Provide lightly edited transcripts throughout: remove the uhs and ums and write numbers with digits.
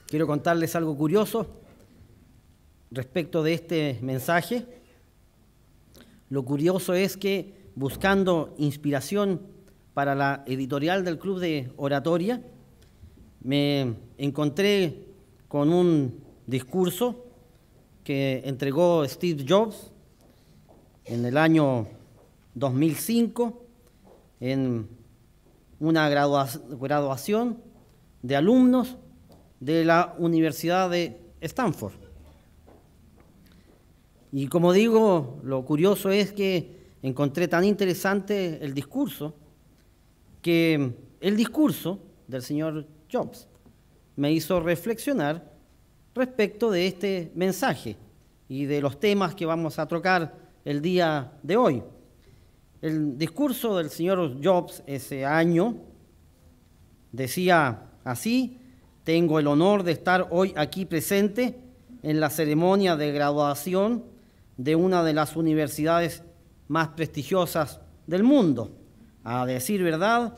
Quiero contarles algo curioso respecto de este mensaje. Lo curioso es que, buscando inspiración para la editorial del Club de Oratoria, me encontré con un discurso que entregó Steve Jobs en el año 2005 en una graduación de alumnos de la Universidad de Stanford. Y como digo, lo curioso es que encontré tan interesante el discurso, que el discurso del señor Jobs me hizo reflexionar respecto de este mensaje y de los temas que vamos a tocar el día de hoy. El discurso del señor Jobs ese año decía así: tengo el honor de estar hoy aquí presente en la ceremonia de graduación de una de las universidades más prestigiosas del mundo. A decir verdad,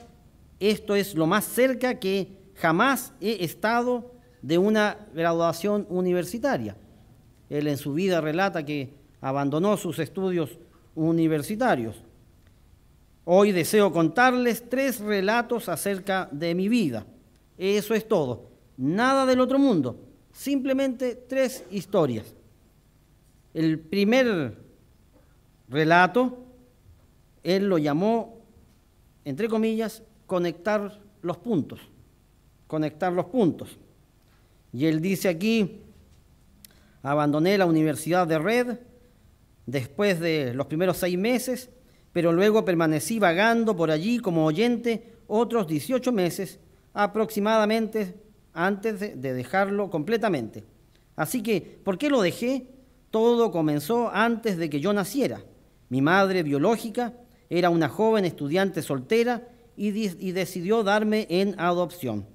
esto es lo más cerca que jamás he estado de una graduación universitaria. Él en su vida relata que abandonó sus estudios universitarios. Hoy deseo contarles 3 relatos acerca de mi vida. Eso es todo. Nada del otro mundo. Simplemente 3 historias. El primer relato, él lo llamó, entre comillas, conectar los puntos. Conectar los puntos. Y él dice aquí: abandoné la Universidad de Red después de los primeros 6 meses, pero luego permanecí vagando por allí como oyente otros 18 meses aproximadamente antes de dejarlo completamente. Así que, ¿por qué lo dejé? Todo comenzó antes de que yo naciera. Mi madre biológica era una joven estudiante soltera y decidió darme en adopción.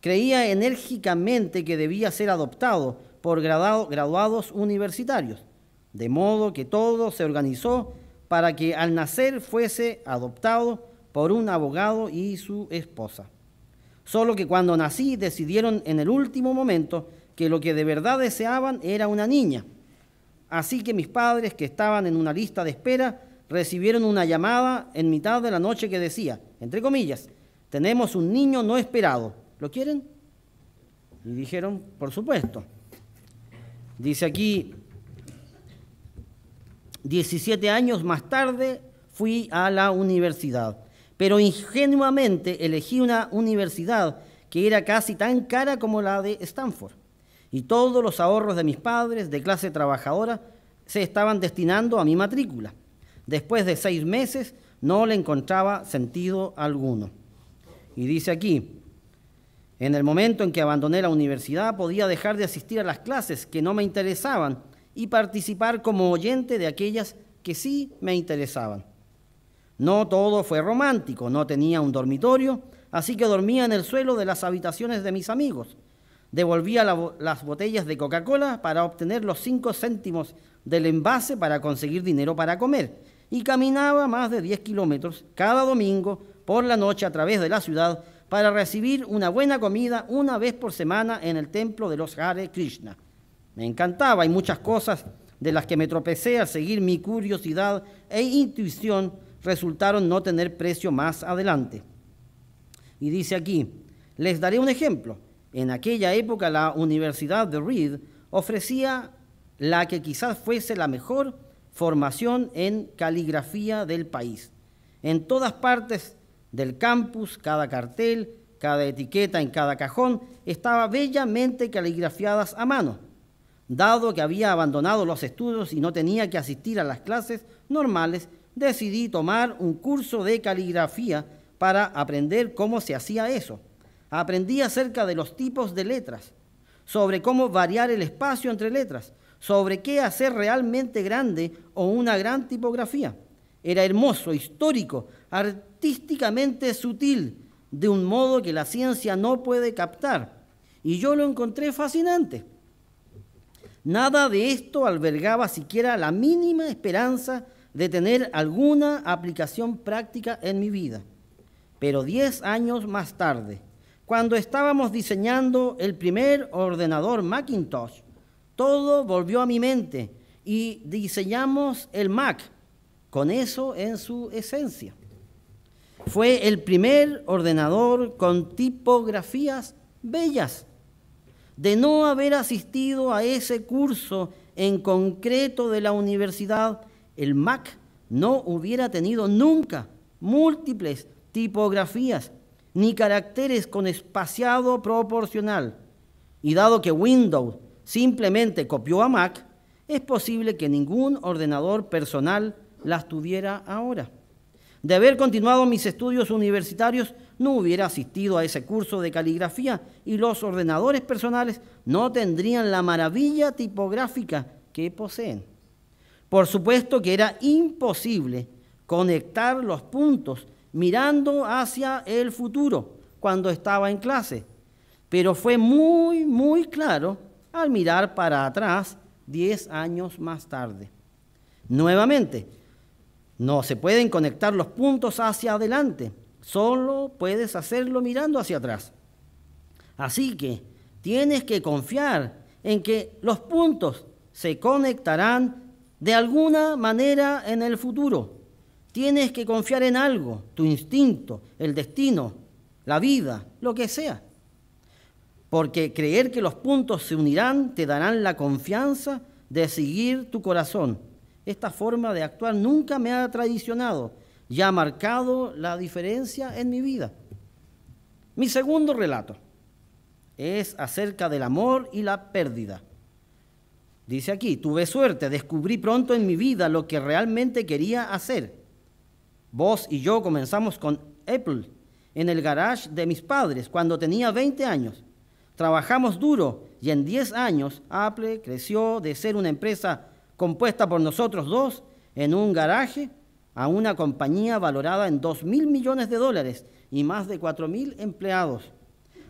Creía enérgicamente que debía ser adoptado por graduados universitarios, de modo que todo se organizó para que al nacer fuese adoptado por un abogado y su esposa. Solo que cuando nací decidieron en el último momento que lo que de verdad deseaban era una niña. Así que mis padres, que estaban en una lista de espera, recibieron una llamada en mitad de la noche que decía, entre comillas: tenemos un niño no esperado. ¿Lo quieren? Y dijeron, por supuesto. Dice aquí: 17 años más tarde fui a la universidad, pero ingenuamente elegí una universidad que era casi tan cara como la de Stanford. Y todos los ahorros de mis padres, de clase trabajadora, se estaban destinando a mi matrícula. Después de 6 meses no le encontraba sentido alguno. Y dice aquí: en el momento en que abandoné la universidad podía dejar de asistir a las clases que no me interesaban y participar como oyente de aquellas que sí me interesaban. No todo fue romántico, no tenía un dormitorio, así que dormía en el suelo de las habitaciones de mis amigos. Devolvía las botellas de Coca-Cola para obtener los 5 céntimos del envase para conseguir dinero para comer y caminaba más de 10 kilómetros cada domingo por la noche a través de la ciudad para recibir una buena comida una vez por semana en el templo de los Hare Krishna. Me encantaba y muchas cosas de las que me tropecé al seguir mi curiosidad e intuición resultaron no tener precio más adelante. Y dice aquí: les daré un ejemplo. En aquella época la Universidad de Reed ofrecía la que quizás fuese la mejor formación en caligrafía del país. En todas partes del campus, cada cartel, cada etiqueta en cada cajón estaba bellamente caligrafiadas a mano. Dado que había abandonado los estudios y no tenía que asistir a las clases normales, decidí tomar un curso de caligrafía para aprender cómo se hacía eso. Aprendí acerca de los tipos de letras, sobre cómo variar el espacio entre letras, sobre qué hacer realmente grande o una gran tipografía. Era hermoso, histórico, artísticamente sutil, de un modo que la ciencia no puede captar, y yo lo encontré fascinante. Nada de esto albergaba siquiera la mínima esperanza de tener alguna aplicación práctica en mi vida. Pero 10 años más tarde, Cuando estábamos diseñando el primer ordenador Macintosh, todo volvió a mi mente y diseñamos el Mac, con eso en su esencia. Fue el primer ordenador con tipografías bellas. De no haber asistido a ese curso en concreto de la universidad, el Mac no hubiera tenido nunca múltiples tipografías ni caracteres con espaciado proporcional. Y dado que Windows simplemente copió a Mac, es posible que ningún ordenador personal las tuviera ahora. De haber continuado mis estudios universitarios, no hubiera asistido a ese curso de caligrafía y los ordenadores personales no tendrían la maravilla tipográfica que poseen. Por supuesto que era imposible conectar los puntos mirando hacia el futuro cuando estaba en clase, pero fue muy claro al mirar para atrás 10 años más tarde. Nuevamente, no se pueden conectar los puntos hacia adelante, solo puedes hacerlo mirando hacia atrás. Así que tienes que confiar en que los puntos se conectarán de alguna manera en el futuro. Tienes que confiar en algo, tu instinto, el destino, la vida, lo que sea. Porque creer que los puntos se unirán te darán la confianza de seguir tu corazón. Esta forma de actuar nunca me ha traicionado y ha marcado la diferencia en mi vida. Mi segundo relato es acerca del amor y la pérdida. Dice aquí, tuve suerte, descubrí pronto en mi vida lo que realmente quería hacer. Vos y yo comenzamos con Apple en el garage de mis padres cuando tenía 20 años. Trabajamos duro y en 10 años Apple creció de ser una empresa compuesta por nosotros dos en un garaje a una compañía valorada en $2.000 millones y más de 4.000 empleados.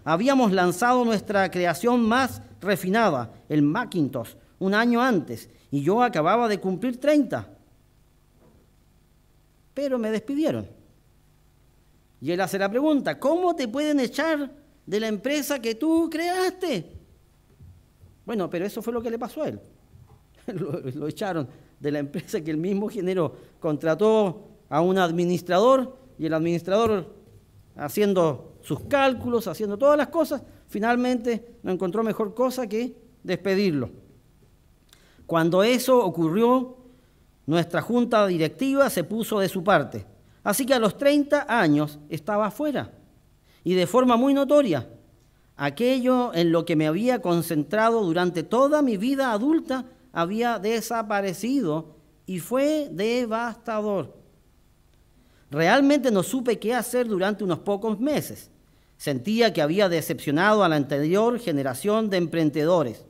Habíamos lanzado nuestra creación más refinada, el Macintosh, un año antes, y yo acababa de cumplir 30. Pero me despidieron. Y él hace la pregunta, ¿cómo te pueden echar de la empresa que tú creaste? Bueno, pero eso fue lo que le pasó a él. Lo echaron de la empresa que él mismo generó. Contrató a un administrador y el administrador, haciendo sus cálculos, haciendo todas las cosas, finalmente no encontró mejor cosa que despedirlo. Cuando eso ocurrió, nuestra junta directiva se puso de su parte. Así que a los 30 años estaba afuera. Y de forma muy notoria, aquello en lo que me había concentrado durante toda mi vida adulta había desaparecido y fue devastador. Realmente no supe qué hacer durante unos pocos meses. Sentía que había decepcionado a la anterior generación de emprendedores,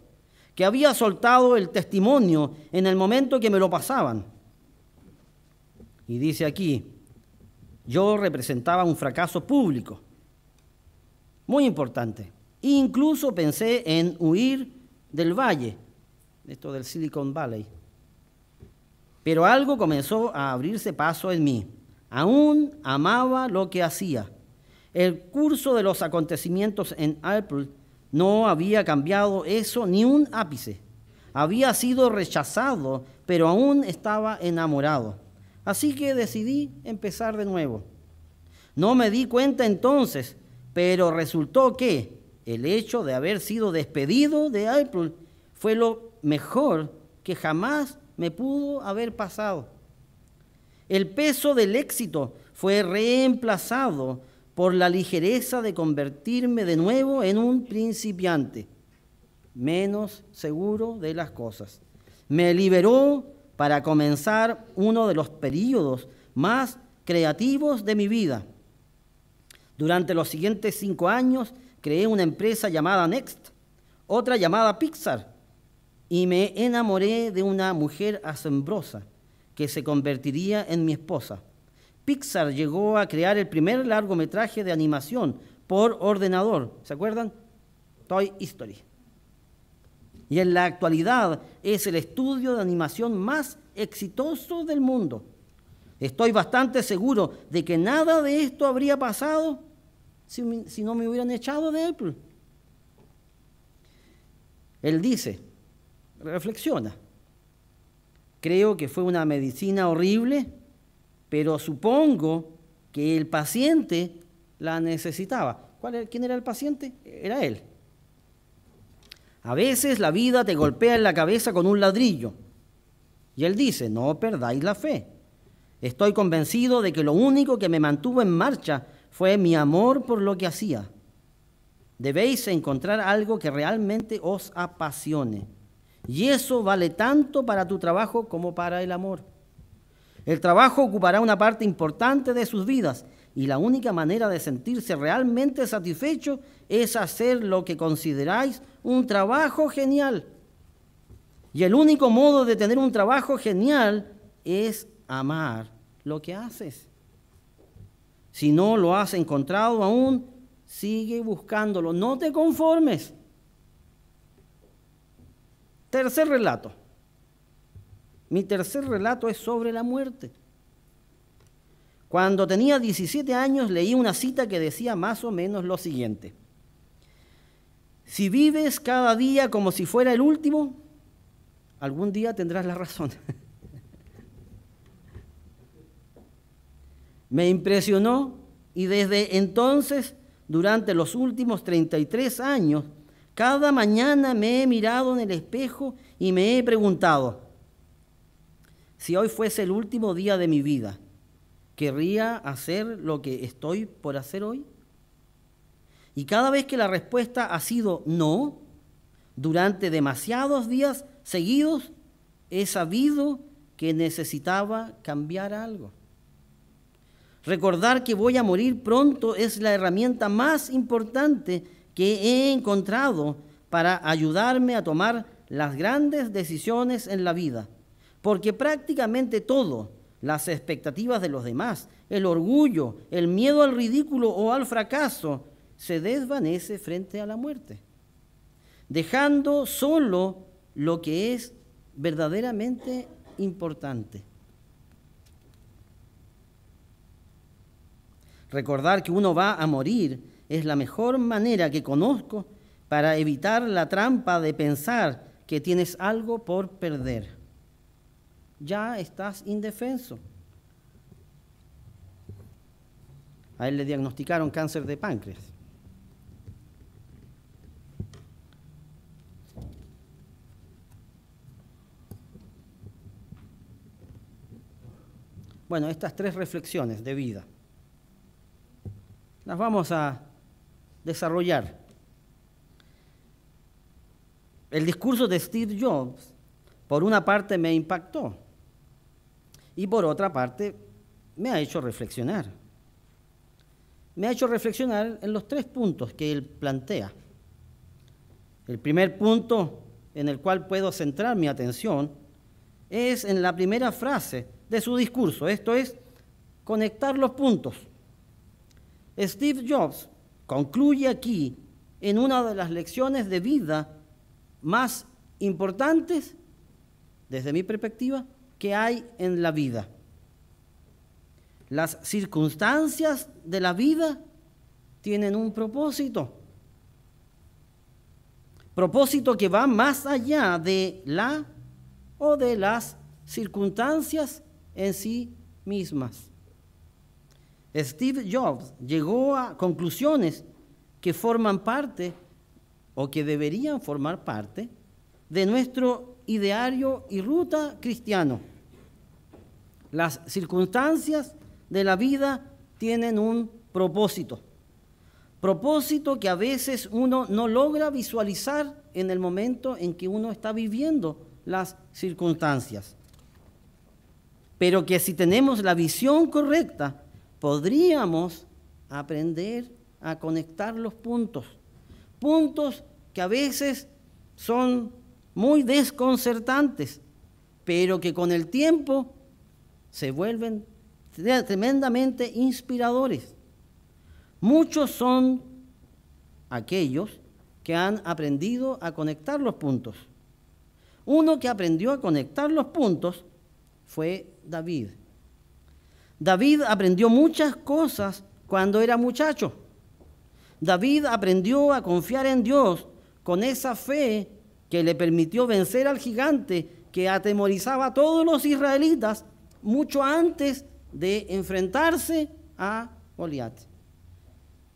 que había soltado el testimonio en el momento que me lo pasaban. Y dice aquí, yo representaba un fracaso público, muy importante. Incluso pensé en huir del valle, esto del Silicon Valley. Pero algo comenzó a abrirse paso en mí. Aún amaba lo que hacía. El curso de los acontecimientos en Apple no había cambiado eso ni un ápice. Había sido rechazado, pero aún estaba enamorado. Así que decidí empezar de nuevo. No me di cuenta entonces, pero resultó que el hecho de haber sido despedido de Apple fue lo mejor que jamás me pudo haber pasado. El peso del éxito fue reemplazado por la ligereza de convertirme de nuevo en un principiante, menos seguro de las cosas. Me liberó para comenzar uno de los períodos más creativos de mi vida. Durante los siguientes 5 años creé una empresa llamada Next, otra llamada Pixar, y me enamoré de una mujer asombrosa que se convertiría en mi esposa. Pixar llegó a crear el primer largometraje de animación por ordenador. ¿Se acuerdan? Toy Story. Y en la actualidad es el estudio de animación más exitoso del mundo. Estoy bastante seguro de que nada de esto habría pasado si no me hubieran echado de Apple? Él dice, reflexiona, creo que fue una medicina horrible, pero supongo que el paciente la necesitaba. ¿Quién era el paciente? Era él. A veces la vida te golpea en la cabeza con un ladrillo. Y él dice, no perdáis la fe. Estoy convencido de que lo único que me mantuvo en marcha fue mi amor por lo que hacía. Debéis encontrar algo que realmente os apasione. Y eso vale tanto para tu trabajo como para el amor. El trabajo ocupará una parte importante de sus vidas y la única manera de sentirse realmente satisfecho es hacer lo que consideráis un trabajo genial. Y el único modo de tener un trabajo genial es amar lo que haces. Si no lo has encontrado aún, sigue buscándolo, no te conformes. Tercer relato. Mi tercer relato es sobre la muerte. Cuando tenía 17 años leí una cita que decía más o menos lo siguiente: si vives cada día como si fuera el último, algún día tendrás la razón. Me impresionó y desde entonces, durante los últimos 33 años, cada mañana me he mirado en el espejo y me he preguntado, si hoy fuese el último día de mi vida, ¿querría hacer lo que estoy por hacer hoy? Y cada vez que la respuesta ha sido no, durante demasiados días seguidos, he sabido que necesitaba cambiar algo. Recordar que voy a morir pronto es la herramienta más importante que he encontrado para ayudarme a tomar las grandes decisiones en la vida, porque prácticamente todo, las expectativas de los demás, el orgullo, el miedo al ridículo o al fracaso, se desvanece frente a la muerte, dejando solo lo que es verdaderamente importante. Recordar que uno va a morir es la mejor manera que conozco para evitar la trampa de pensar que tienes algo por perder. Ya estás indefenso. A él le diagnosticaron cáncer de páncreas. Bueno, estas tres reflexiones de vida las vamos a desarrollar. El discurso de Steve Jobs, por una parte, me impactó y por otra parte, me ha hecho reflexionar. Me ha hecho reflexionar en los 3 puntos que él plantea. El primer punto en el cual puedo centrar mi atención es en la primera frase de su discurso, esto es, conectar los puntos. Steve Jobs concluye aquí en una de las lecciones de vida más importantes, desde mi perspectiva, que hay en la vida. Las circunstancias de la vida tienen un propósito. Propósito que va más allá de la o de las circunstancias en sí mismas. Steve Jobs llegó a conclusiones que forman parte o que deberían formar parte de nuestro ideario y ruta cristiano. Las circunstancias de la vida tienen un propósito. Propósito que a veces uno no logra visualizar en el momento en que uno está viviendo las circunstancias. Pero que si tenemos la visión correcta, podríamos aprender a conectar los puntos. Puntos que a veces son muy desconcertantes, pero que con el tiempo se vuelven tremendamente inspiradores. Muchos son aquellos que han aprendido a conectar los puntos. Uno que aprendió a conectar los puntos fue David. David aprendió muchas cosas cuando era muchacho. David aprendió a confiar en Dios con esa fe que le permitió vencer al gigante que atemorizaba a todos los israelitas mucho antes de enfrentarse a Goliat.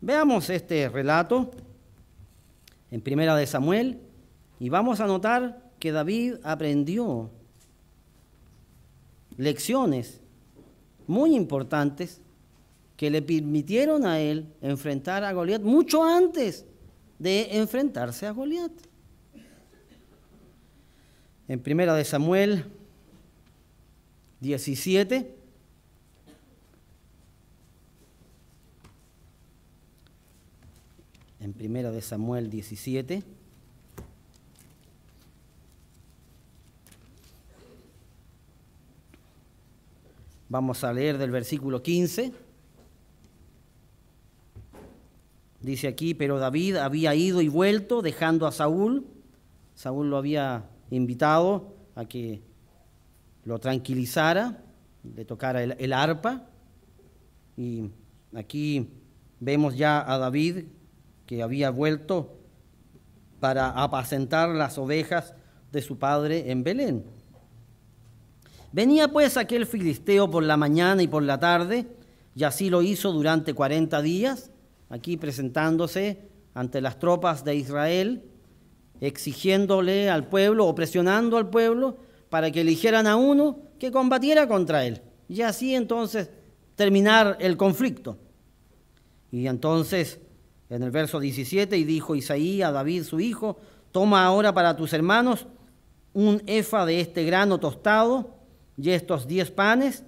Veamos este relato en Primera de Samuel y vamos a notar que David aprendió lecciones muy importantes que le permitieron a él enfrentar a Goliat mucho antes de enfrentarse a Goliat. En Primera de Samuel 17, en Primera de Samuel 17, vamos a leer del versículo 15. Dice aquí, pero David había ido y vuelto dejando a Saúl. Saúl lo había invitado a que lo tranquilizara, le tocara el arpa. Y aquí vemos ya a David que había vuelto para apacentar las ovejas de su padre en Belén. Venía pues aquel filisteo por la mañana y por la tarde, y así lo hizo durante 40 días, aquí presentándose ante las tropas de Israel, exigiéndole al pueblo o presionando al pueblo para que eligieran a uno que combatiera contra él, y así entonces terminar el conflicto. Y entonces, en el verso 17, y dijo Isaí a David su hijo, toma ahora para tus hermanos un efa de este grano tostado y estos 10 panes,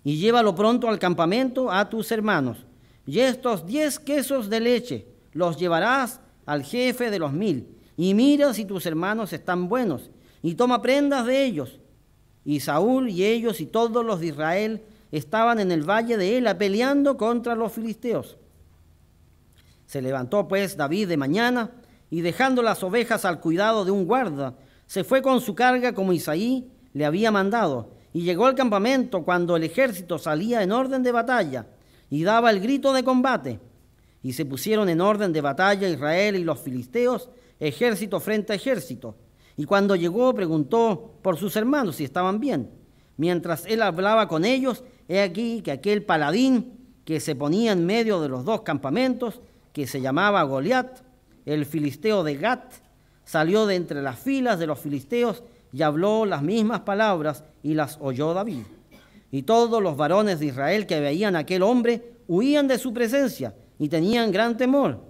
y llévalo pronto al campamento a tus hermanos, y estos 10 quesos de leche los llevarás al jefe de los 1000, y mira si tus hermanos están buenos, y toma prendas de ellos. Y Saúl y ellos y todos los de Israel estaban en el valle de Ela peleando contra los filisteos. Se levantó pues David de mañana, y dejando las ovejas al cuidado de un guarda, se fue con su carga como Isaí le había mandado, y llegó al campamento cuando el ejército salía en orden de batalla, y daba el grito de combate. Y se pusieron en orden de batalla Israel y los filisteos, ejército frente a ejército. Y cuando llegó, preguntó por sus hermanos si estaban bien. Mientras él hablaba con ellos, he aquí que aquel paladín que se ponía en medio de los dos campamentos, que se llamaba Goliat, el filisteo de Gat, salió de entre las filas de los filisteos y habló las mismas palabras, y las oyó David. Y todos los varones de Israel que veían a aquel hombre huían de su presencia y tenían gran temor.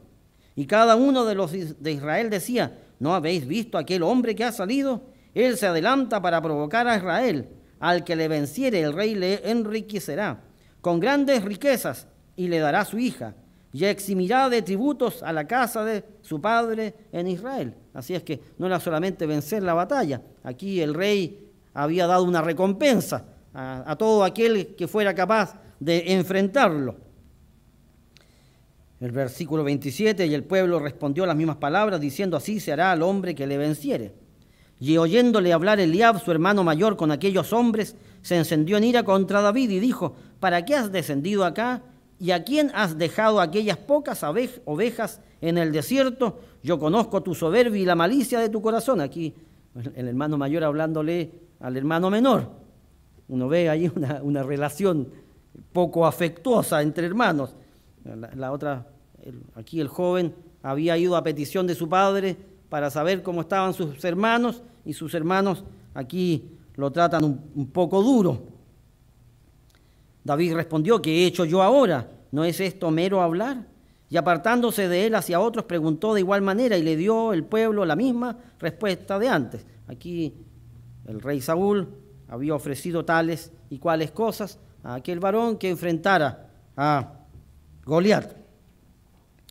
Y cada uno de los de Israel decía, ¿no habéis visto a aquel hombre que ha salido? Él se adelanta para provocar a Israel. Al que le venciere, el rey le enriquecerá con grandes riquezas y le dará su hija, y eximirá de tributos a la casa de su padre en Israel. Así es que no era solamente vencer la batalla. Aquí el rey había dado una recompensa a todo aquel que fuera capaz de enfrentarlo. El versículo 27, y el pueblo respondió las mismas palabras, diciendo, así se hará al hombre que le venciere. Y oyéndole hablar Eliab, su hermano mayor, con aquellos hombres, se encendió en ira contra David y dijo, ¿para qué has descendido acá? ¿Y a quién has dejado aquellas pocas ovejas en el desierto? Yo conozco tu soberbia y la malicia de tu corazón. Aquí el hermano mayor hablándole al hermano menor. Uno ve ahí una relación poco afectuosa entre hermanos. Aquí el joven había ido a petición de su padre para saber cómo estaban sus hermanos, y sus hermanos aquí lo tratan un poco duro. David respondió, ¿qué he hecho yo ahora? ¿No es esto mero hablar? Y apartándose de él hacia otros, preguntó de igual manera, y le dio el pueblo la misma respuesta de antes. Aquí el rey Saúl había ofrecido tales y cuales cosas a aquel varón que enfrentara a Goliat.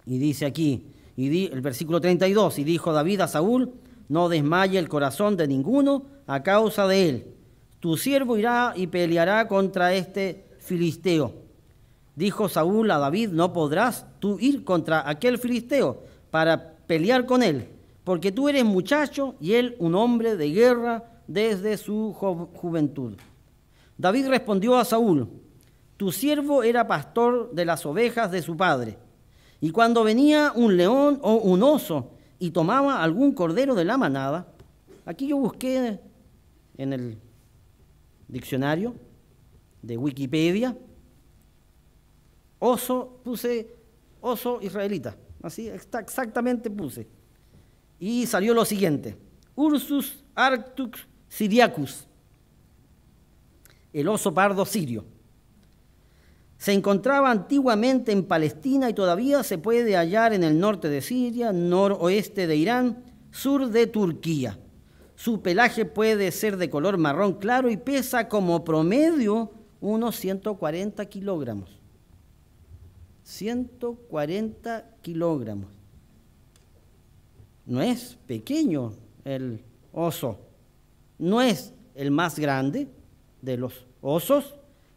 Y dice aquí, el versículo 32, y dijo David a Saúl, no desmaye el corazón de ninguno a causa de él. Tu siervo irá y peleará contra este filisteo. Dijo Saúl a David, no podrás tú ir contra aquel filisteo para pelear con él, porque tú eres muchacho y él un hombre de guerra desde su juventud. David respondió a Saúl, tu siervo era pastor de las ovejas de su padre, Y cuando venía un león o un oso y tomaba algún cordero de la manada, aquí yo busqué en el diccionario de Wikipedia, oso, puse oso israelita, así exactamente puse. Y salió lo siguiente: Ursus arctus syriacus, el oso pardo sirio. Se encontraba antiguamente en Palestina y todavía se puede hallar en el norte de Siria, noroeste de Irán, sur de Turquía. Su pelaje puede ser de color marrón claro y pesa como promedio unos 140 kilogramos. 140 kilogramos. No es pequeño el oso, no es el más grande de los osos,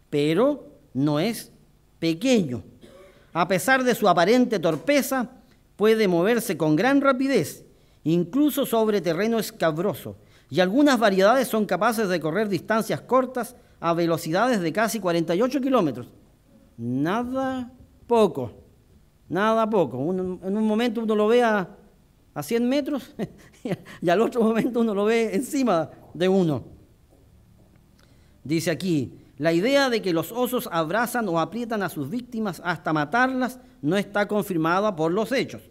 pero no es pequeño. A pesar de su aparente torpeza, puede moverse con gran rapidez, incluso sobre terreno escabroso, y algunas variedades son capaces de correr distancias cortas a velocidades de casi 48 kilómetros. Nada poco, nada poco. En un momento uno lo ve a 100 metros y al otro momento uno lo ve encima de uno. Dice aquí: la idea de que los osos abrazan o aprietan a sus víctimas hasta matarlas no está confirmada por los hechos.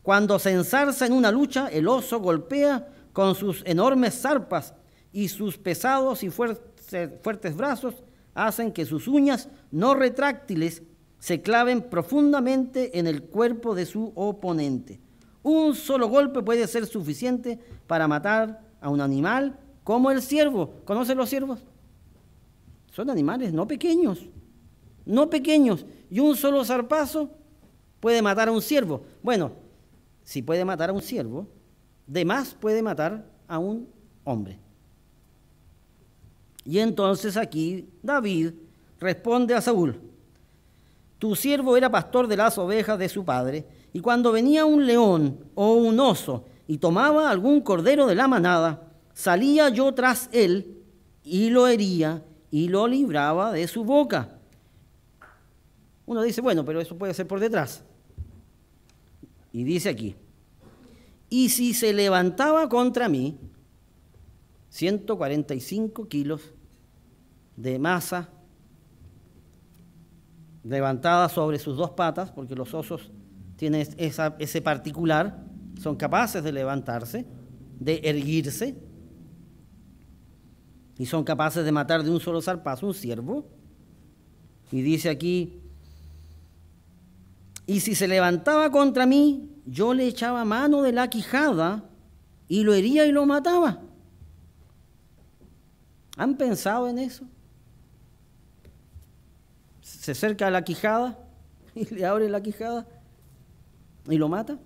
Cuando se enzarza en una lucha, el oso golpea con sus enormes zarpas y sus pesados y fuertes brazos hacen que sus uñas no retráctiles se claven profundamente en el cuerpo de su oponente. Un solo golpe puede ser suficiente para matar a un animal como el ciervo. ¿Conocen los ciervos? Son animales no pequeños, y un solo zarpazo puede matar a un ciervo. Bueno, si puede matar a un ciervo, de más puede matar a un hombre. Y entonces aquí David responde a Saúl: tu siervo era pastor de las ovejas de su padre, y cuando venía un león o un oso y tomaba algún cordero de la manada, salía yo tras él y lo hería y lo libraba de su boca. Uno dice, bueno, pero eso puede ser por detrás. Y dice aquí: y si se levantaba contra mí, 145 kilos de masa levantada sobre sus dos patas, porque los osos tienen ese particular, son capaces de levantarse, de erguirse, y son capaces de matar de un solo zarpazo un ciervo. Y dice aquí: y si se levantaba contra mí, yo le echaba mano de la quijada y lo hería y lo mataba. ¿Han pensado en eso? Se acerca a la quijada y le abre la quijada y lo mata.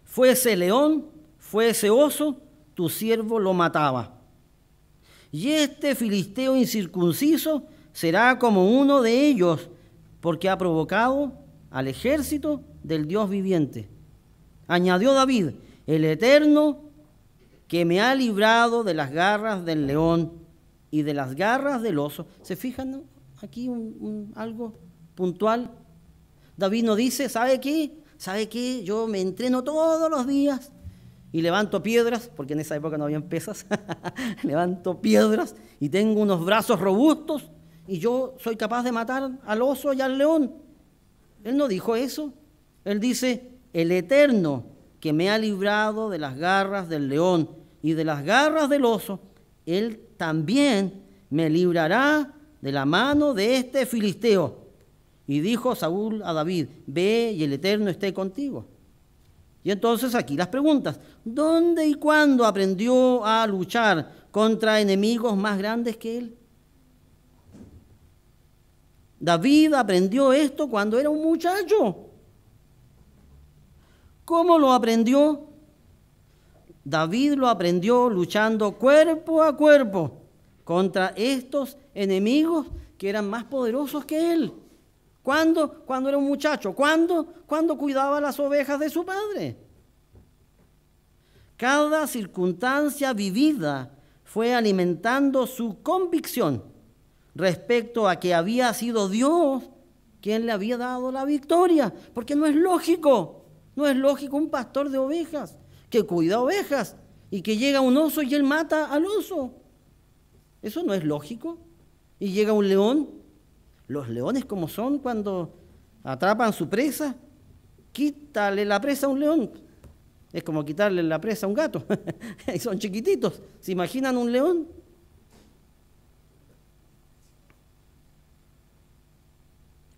Fuese león, fuese oso, tu siervo lo mataba. Y este filisteo incircunciso será como uno de ellos, porque ha provocado al ejército del Dios viviente. Añadió David: el Eterno que me ha librado de las garras del león y de las garras del oso. ¿Se fijan aquí algo puntual? David no dice, ¿sabe qué? ¿Sabe qué? Yo me entreno todos los días y levanto piedras, porque en esa época no habían pesas. Levanto piedras y tengo unos brazos robustos y yo soy capaz de matar al oso y al león. Él no dijo eso. Él dice: el Eterno que me ha librado de las garras del león y de las garras del oso, Él también me librará de la mano de este filisteo. Y dijo Saúl a David: ve y el Eterno esté contigo. Y entonces aquí las preguntas: ¿dónde y cuándo aprendió a luchar contra enemigos más grandes que él? David aprendió esto cuando era un muchacho. ¿Cómo lo aprendió? David lo aprendió luchando cuerpo a cuerpo contra estos enemigos que eran más poderosos que él. ¿Cuándo? Cuando era un muchacho. ¿Cuándo? Cuando cuidaba las ovejas de su padre. Cada circunstancia vivida fue alimentando su convicción respecto a que había sido Dios quien le había dado la victoria, porque no es lógico un pastor de ovejas que cuida ovejas y que llega un oso y él mata al oso. Eso no es lógico. Y llega un león. Los leones, como son cuando atrapan su presa, quítale la presa a un león. Es como quitarle la presa a un gato. Son chiquititos. ¿Se imaginan un león?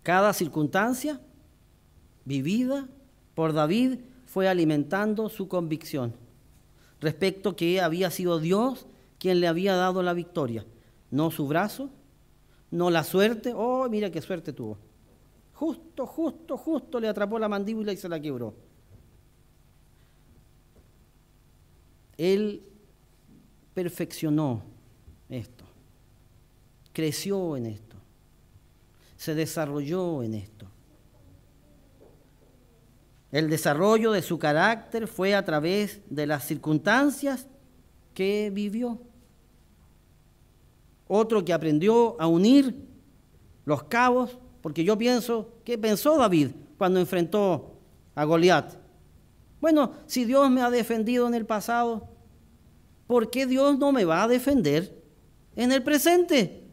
Cada circunstancia vivida por David fue alimentando su convicción respecto que había sido Dios quien le había dado la victoria, no su brazo, no la suerte. Oh, mira qué suerte tuvo. Justo le atrapó la mandíbula y se la quebró. Él perfeccionó esto, creció en esto, se desarrolló en esto. El desarrollo de su carácter fue a través de las circunstancias que vivió. Otro que aprendió a unir los cabos, porque yo pienso, ¿qué pensó David cuando enfrentó a Goliat? Bueno, si Dios me ha defendido en el pasado, ¿por qué Dios no me va a defender en el presente?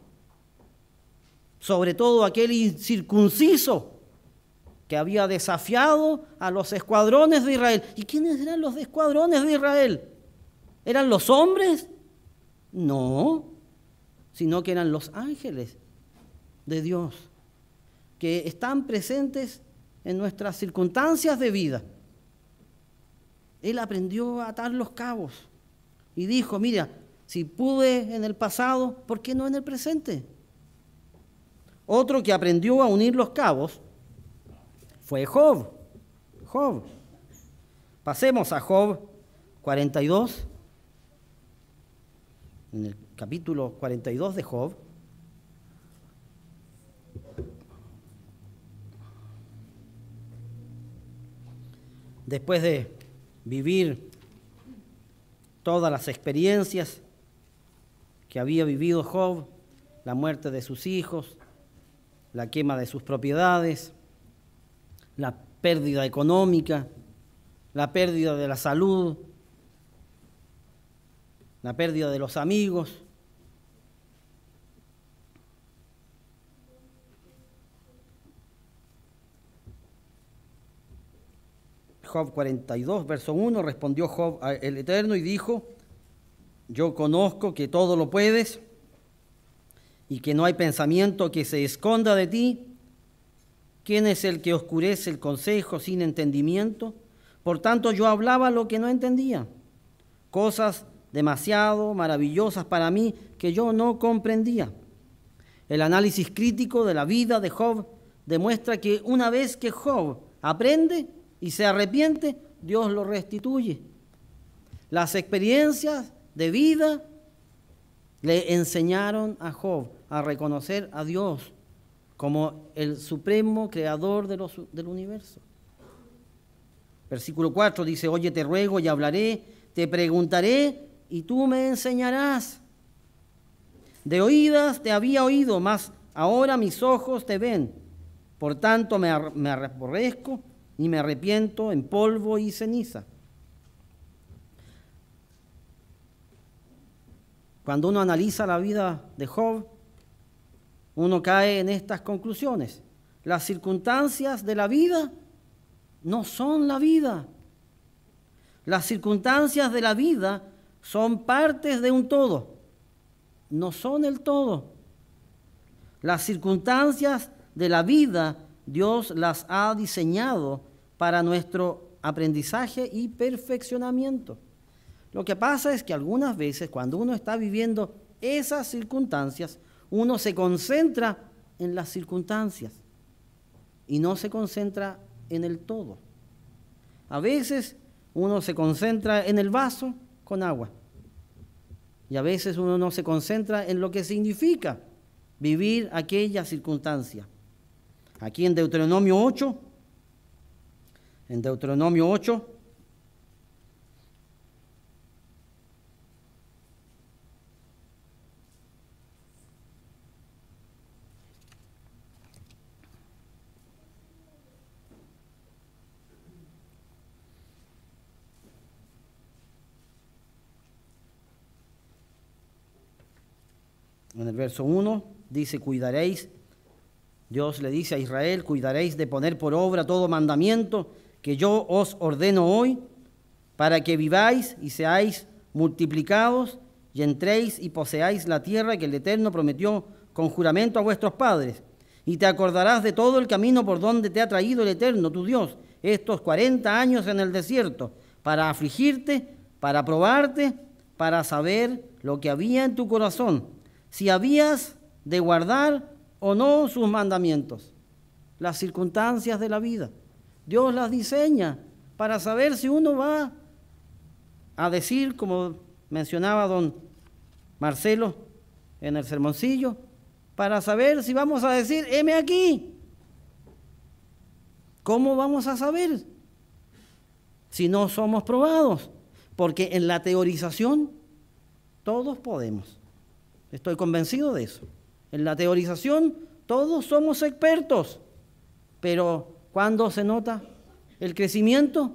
Sobre todo aquel incircunciso que había desafiado a los escuadrones de Israel. ¿Y quiénes eran los escuadrones de Israel? ¿Eran los hombres? No, sino que eran los ángeles de Dios, que están presentes en nuestras circunstancias de vida. Él aprendió a atar los cabos y dijo, mira, si pude en el pasado, ¿por qué no en el presente? Otro que aprendió a unir los cabos fue Job. Pasemos a Job 42, en el capítulo 42 de Job. Después de vivir todas las experiencias que había vivido Job, la muerte de sus hijos, la quema de sus propiedades, la pérdida económica, la pérdida de la salud, la pérdida de los amigos. Job 42, verso 1, respondió Job al Eterno y dijo, yo conozco que todo lo puedes y que no hay pensamiento que se esconda de ti. ¿Quién es el que oscurece el consejo sin entendimiento? Por tanto, yo hablaba lo que no entendía, cosas demasiado maravillosas para mí que yo no comprendía. El análisis crítico de la vida de Job demuestra que una vez que Job aprende y se arrepiente, Dios lo restituye. Las experiencias de vida le enseñaron a Job a reconocer a Dios como el supremo creador del universo. Versículo 4 dice, oye, te ruego y hablaré, te preguntaré y tú me enseñarás. De oídas te había oído, mas ahora mis ojos te ven. Por tanto me aborrezco y me arrepiento en polvo y ceniza. Cuando uno analiza la vida de Job, uno cae en estas conclusiones. Las circunstancias de la vida no son la vida. Las circunstancias de la vida son partes de un todo, no son el todo. Las circunstancias de la vida Dios las ha diseñado para nuestro aprendizaje y perfeccionamiento. Lo que pasa es que algunas veces cuando uno está viviendo esas circunstancias, uno se concentra en las circunstancias y no se concentra en el todo. A veces uno se concentra en el vaso con agua y a veces uno no se concentra en lo que significa vivir aquella circunstancia. Aquí en Deuteronomio 8, En el verso 1 dice, cuidaréis, Dios le dice a Israel, cuidaréis de poner por obra todo mandamiento que yo os ordeno hoy, para que viváis y seáis multiplicados y entréis y poseáis la tierra que el Eterno prometió con juramento a vuestros padres. Y te acordarás de todo el camino por donde te ha traído el Eterno, tu Dios, estos 40 años en el desierto, para afligirte, para probarte, para saber lo que había en tu corazón, si habías de guardar o no sus mandamientos. Las circunstancias de la vida, Dios las diseña para saber si uno va a decir, como mencionaba don Marcelo en el sermoncillo, para saber si vamos a decir, heme aquí. ¿Cómo vamos a saber si no somos probados? Porque en la teorización todos podemos. Estoy convencido de eso. En la teorización todos somos expertos. Pero ¿cuándo se nota el crecimiento?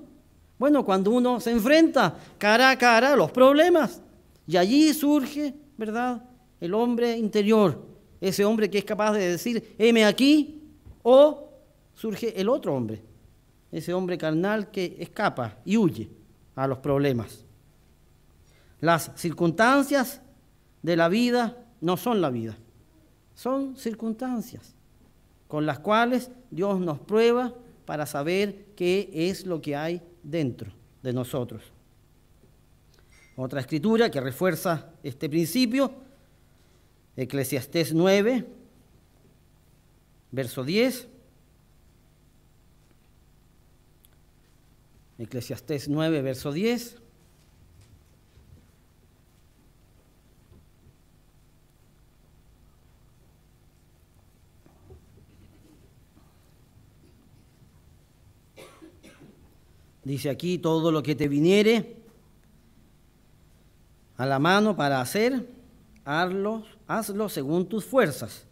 Bueno, cuando uno se enfrenta cara a cara a los problemas. Y allí surge, ¿verdad?, el hombre interior. Ese hombre que es capaz de decir, heme aquí, o surge el otro hombre, ese hombre carnal que escapa y huye a los problemas. Las circunstancias de la vida no son la vida, son circunstancias con las cuales Dios nos prueba para saber qué es lo que hay dentro de nosotros. Otra escritura que refuerza este principio, Eclesiastés 9, verso 10. Eclesiastés 9, verso 10. Dice aquí, todo lo que te viniere a la mano para hacer, hazlo según tus fuerzas,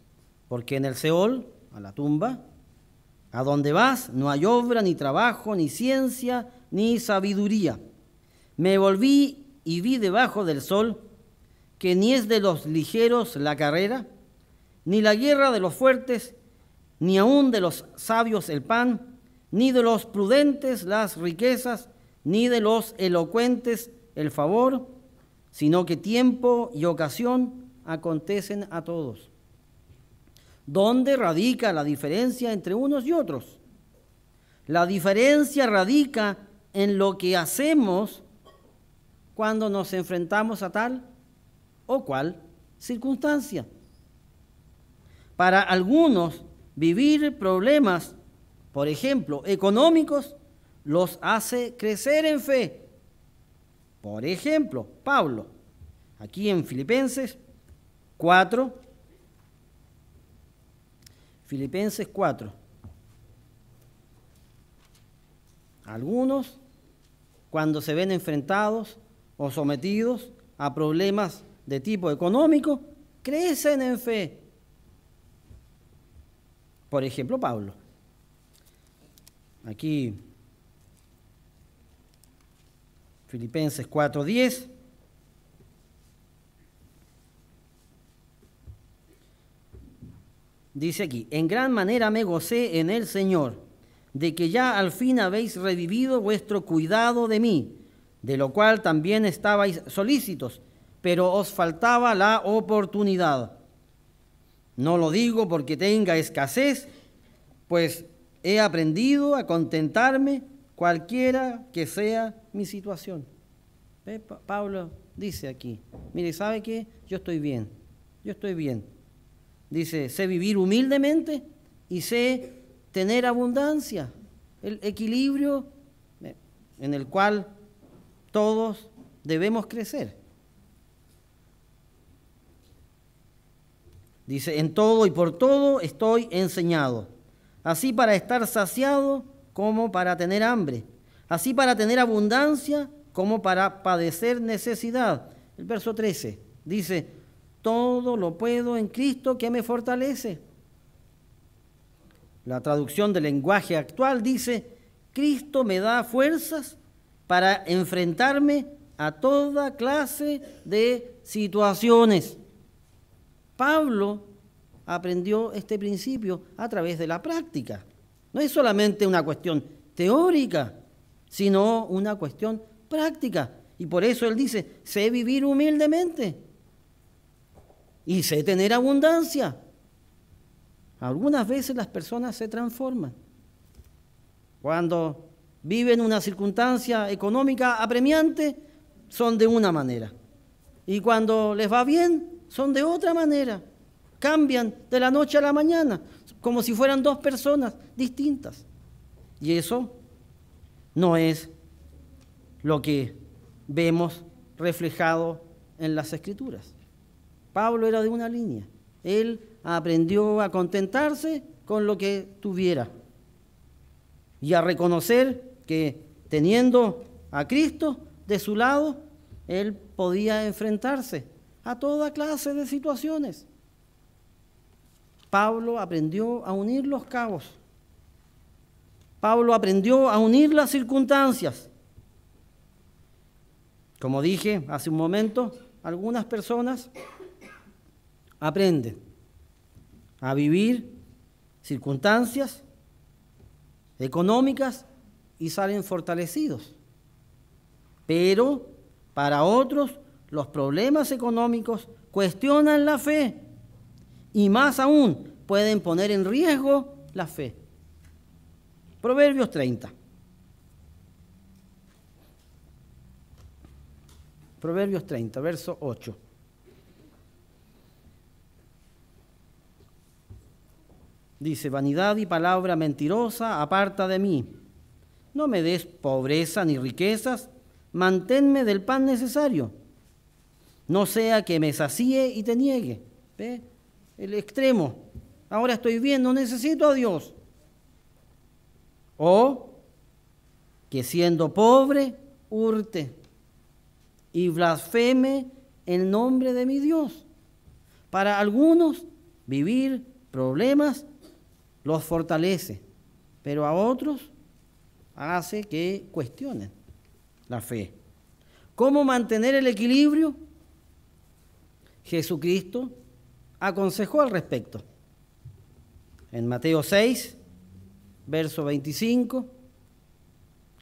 porque en el Seol, a la tumba, a donde vas, no hay obra, ni trabajo, ni ciencia, ni sabiduría. Me volví y vi debajo del sol que ni es de los ligeros la carrera, ni la guerra de los fuertes, ni aun de los sabios el pan, ni de los prudentes las riquezas, ni de los elocuentes el favor, sino que tiempo y ocasión acontecen a todos. ¿Dónde radica la diferencia entre unos y otros? La diferencia radica en lo que hacemos cuando nos enfrentamos a tal o cual circunstancia. Para algunos, vivir problemas, por ejemplo, económicos, los hace crecer en fe. Por ejemplo, Pablo, aquí en Filipenses 4, algunos, cuando se ven enfrentados o sometidos a problemas de tipo económico, crecen en fe. Por ejemplo, Pablo. Aquí, Filipenses 4:10. Dice aquí, en gran manera me gocé en el Señor, de que ya al fin habéis revivido vuestro cuidado de mí, de lo cual también estabais solícitos, pero os faltaba la oportunidad. No lo digo porque tenga escasez, pues he aprendido a contentarme cualquiera que sea mi situación. Pablo dice aquí, mire, ¿sabe qué? Yo estoy bien. Dice, sé vivir humildemente y sé tener abundancia, el equilibrio en el cual todos debemos crecer. Dice, en todo y por todo estoy enseñado, así para estar saciado como para tener hambre, así para tener abundancia como para padecer necesidad. El verso 13 dice, todo lo puedo en Cristo que me fortalece. La traducción del lenguaje actual dice, Cristo me da fuerzas para enfrentarme a toda clase de situaciones. Pablo aprendió este principio a través de la práctica. No es solamente una cuestión teórica, sino una cuestión práctica. Y por eso él dice, sé vivir humildemente y sé tener abundancia. Algunas veces las personas se transforman. Cuando viven una circunstancia económica apremiante, son de una manera. Y cuando les va bien, son de otra manera. Cambian de la noche a la mañana, como si fueran dos personas distintas. Y eso no es lo que vemos reflejado en las Escrituras. Pablo era de una línea. Él aprendió a contentarse con lo que tuviera y a reconocer que teniendo a Cristo de su lado, él podía enfrentarse a toda clase de situaciones. Pablo aprendió a unir los cabos. Pablo aprendió a unir las circunstancias. Como dije hace un momento, algunas personas aprenden a vivir circunstancias económicas y salen fortalecidos. Pero para otros, los problemas económicos cuestionan la fe y más aún pueden poner en riesgo la fe. Proverbios 30. Proverbios 30, verso 8. Dice, vanidad y palabra mentirosa, aparta de mí. No me des pobreza ni riquezas, manténme del pan necesario. No sea que me sacíe y te niegue. ¿Ve? El extremo. Ahora estoy bien, no necesito a Dios. O que siendo pobre, hurte y blasfeme el nombre de mi Dios. Para algunos, vivir problemas los fortalece, pero a otros hace que cuestionen la fe. ¿Cómo mantener el equilibrio? Jesucristo aconsejó al respecto. En Mateo 6, verso 25,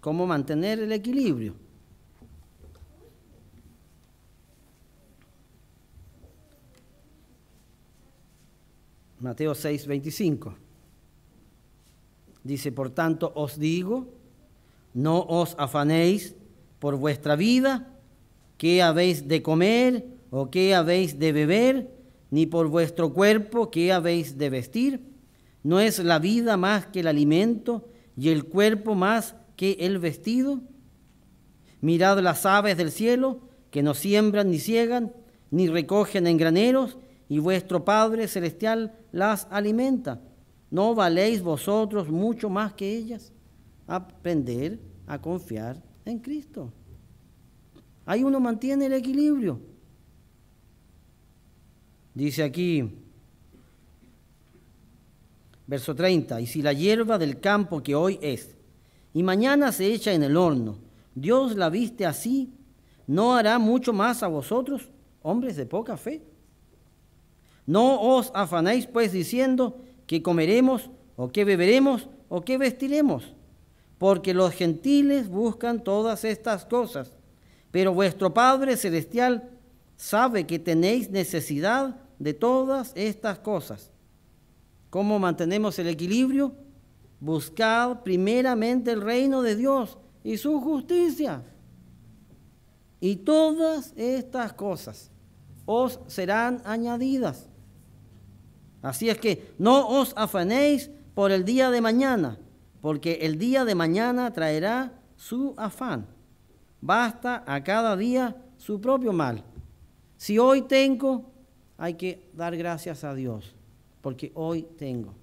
¿cómo mantener el equilibrio? Mateo 6, 25. Dice, por tanto os digo, no os afanéis por vuestra vida, qué habéis de comer o qué habéis de beber, ni por vuestro cuerpo, qué habéis de vestir. ¿No es la vida más que el alimento y el cuerpo más que el vestido? Mirad las aves del cielo, que no siembran ni siegan, ni recogen en graneros, y vuestro Padre Celestial las alimenta. ¿No valéis vosotros mucho más que ellas? Aprender a confiar en Cristo. Ahí uno mantiene el equilibrio. Dice aquí, verso 30, y si la hierba del campo que hoy es, y mañana se echa en el horno, Dios la viste así, ¿no hará mucho más a vosotros, hombres de poca fe? No os afanéis pues diciendo que comeremos, o que beberemos, o que vestiremos, porque los gentiles buscan todas estas cosas, pero vuestro Padre Celestial sabe que tenéis necesidad de todas estas cosas. ¿Cómo mantenemos el equilibrio? Buscad primeramente el reino de Dios y su justicia, y todas estas cosas os serán añadidas. Así es que no os afanéis por el día de mañana, porque el día de mañana traerá su afán. Basta a cada día su propio mal. Si hoy tengo, hay que dar gracias a Dios, porque hoy tengo.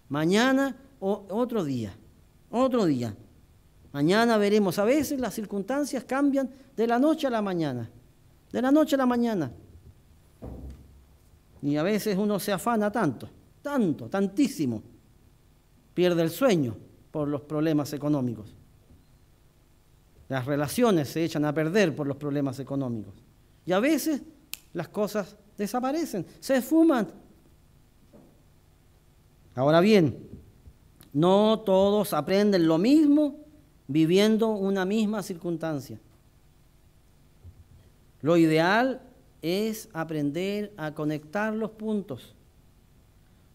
Mañana otro día. Mañana veremos. A veces las circunstancias cambian de la noche a la mañana. Y a veces uno se afana tantísimo. Pierde el sueño por los problemas económicos. Las relaciones se echan a perder por los problemas económicos. Y a veces las cosas desaparecen, se esfuman. Ahora bien, no todos aprenden lo mismo viviendo una misma circunstancia. Lo ideal es aprender a conectar los puntos.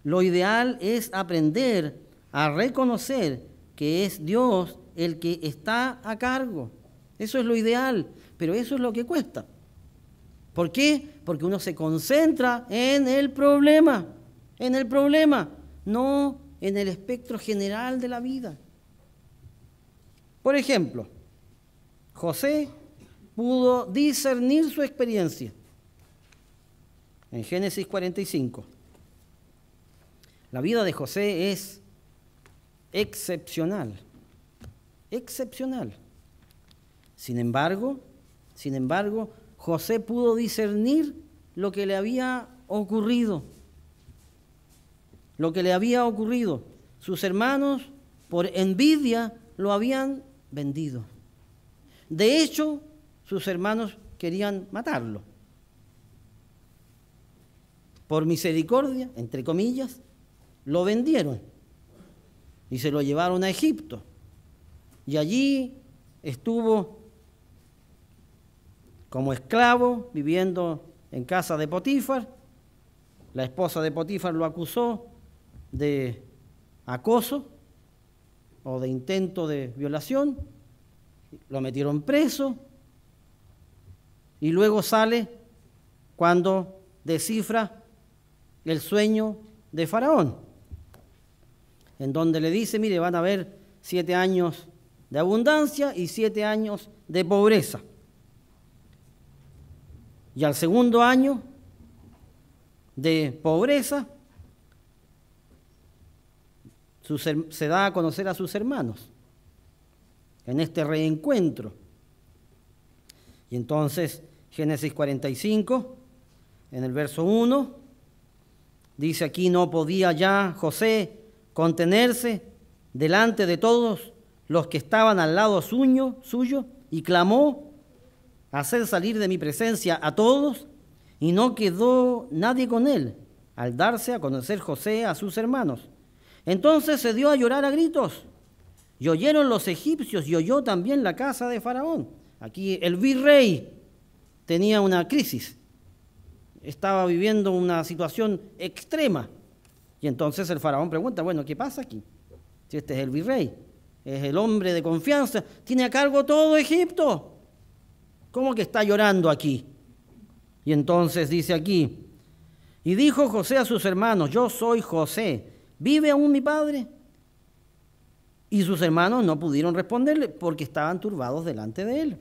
Lo ideal es aprender a reconocer que es Dios el que está a cargo. Eso es lo ideal, pero eso es lo que cuesta. ¿Por qué? Porque uno se concentra en el problema, no en el espectro general de la vida. Por ejemplo, José pudo discernir su experiencia. En Génesis 45. La vida de José es excepcional. Sin embargo, José pudo discernir lo que le había ocurrido. Sus hermanos, por envidia, lo habían vendido. De hecho, sus hermanos querían matarlo. Por misericordia, entre comillas, lo vendieron y se lo llevaron a Egipto. Y allí estuvo como esclavo, viviendo en casa de Potifar. La esposa de Potifar lo acusó de acoso o de intento de violación. Lo metieron preso y luego sale cuando descifra el sueño de Faraón, en donde le dice, mire, van a haber 7 años de abundancia y 7 años de pobreza. Y al segundo año de pobreza se da a conocer a sus hermanos en este reencuentro. Y entonces Génesis 45, en el verso 1, dice aquí, no podía ya José contenerse delante de todos los que estaban al lado suyo y clamó, hacer salir de mi presencia a todos, y no quedó nadie con él, al darse a conocer José a sus hermanos. Entonces se dio a llorar a gritos, y oyeron los egipcios, y oyó también la casa de Faraón. Aquí el virrey tenía una crisis, estaba viviendo una situación extrema, y entonces el Faraón pregunta, bueno, ¿qué pasa aquí? Si este es el virrey, es el hombre de confianza, tiene a cargo todo Egipto, ¿cómo que está llorando aquí? Y entonces dice aquí, y dijo José a sus hermanos, yo soy José, ¿vive aún mi padre? Y sus hermanos no pudieron responderle porque estaban turbados delante de él.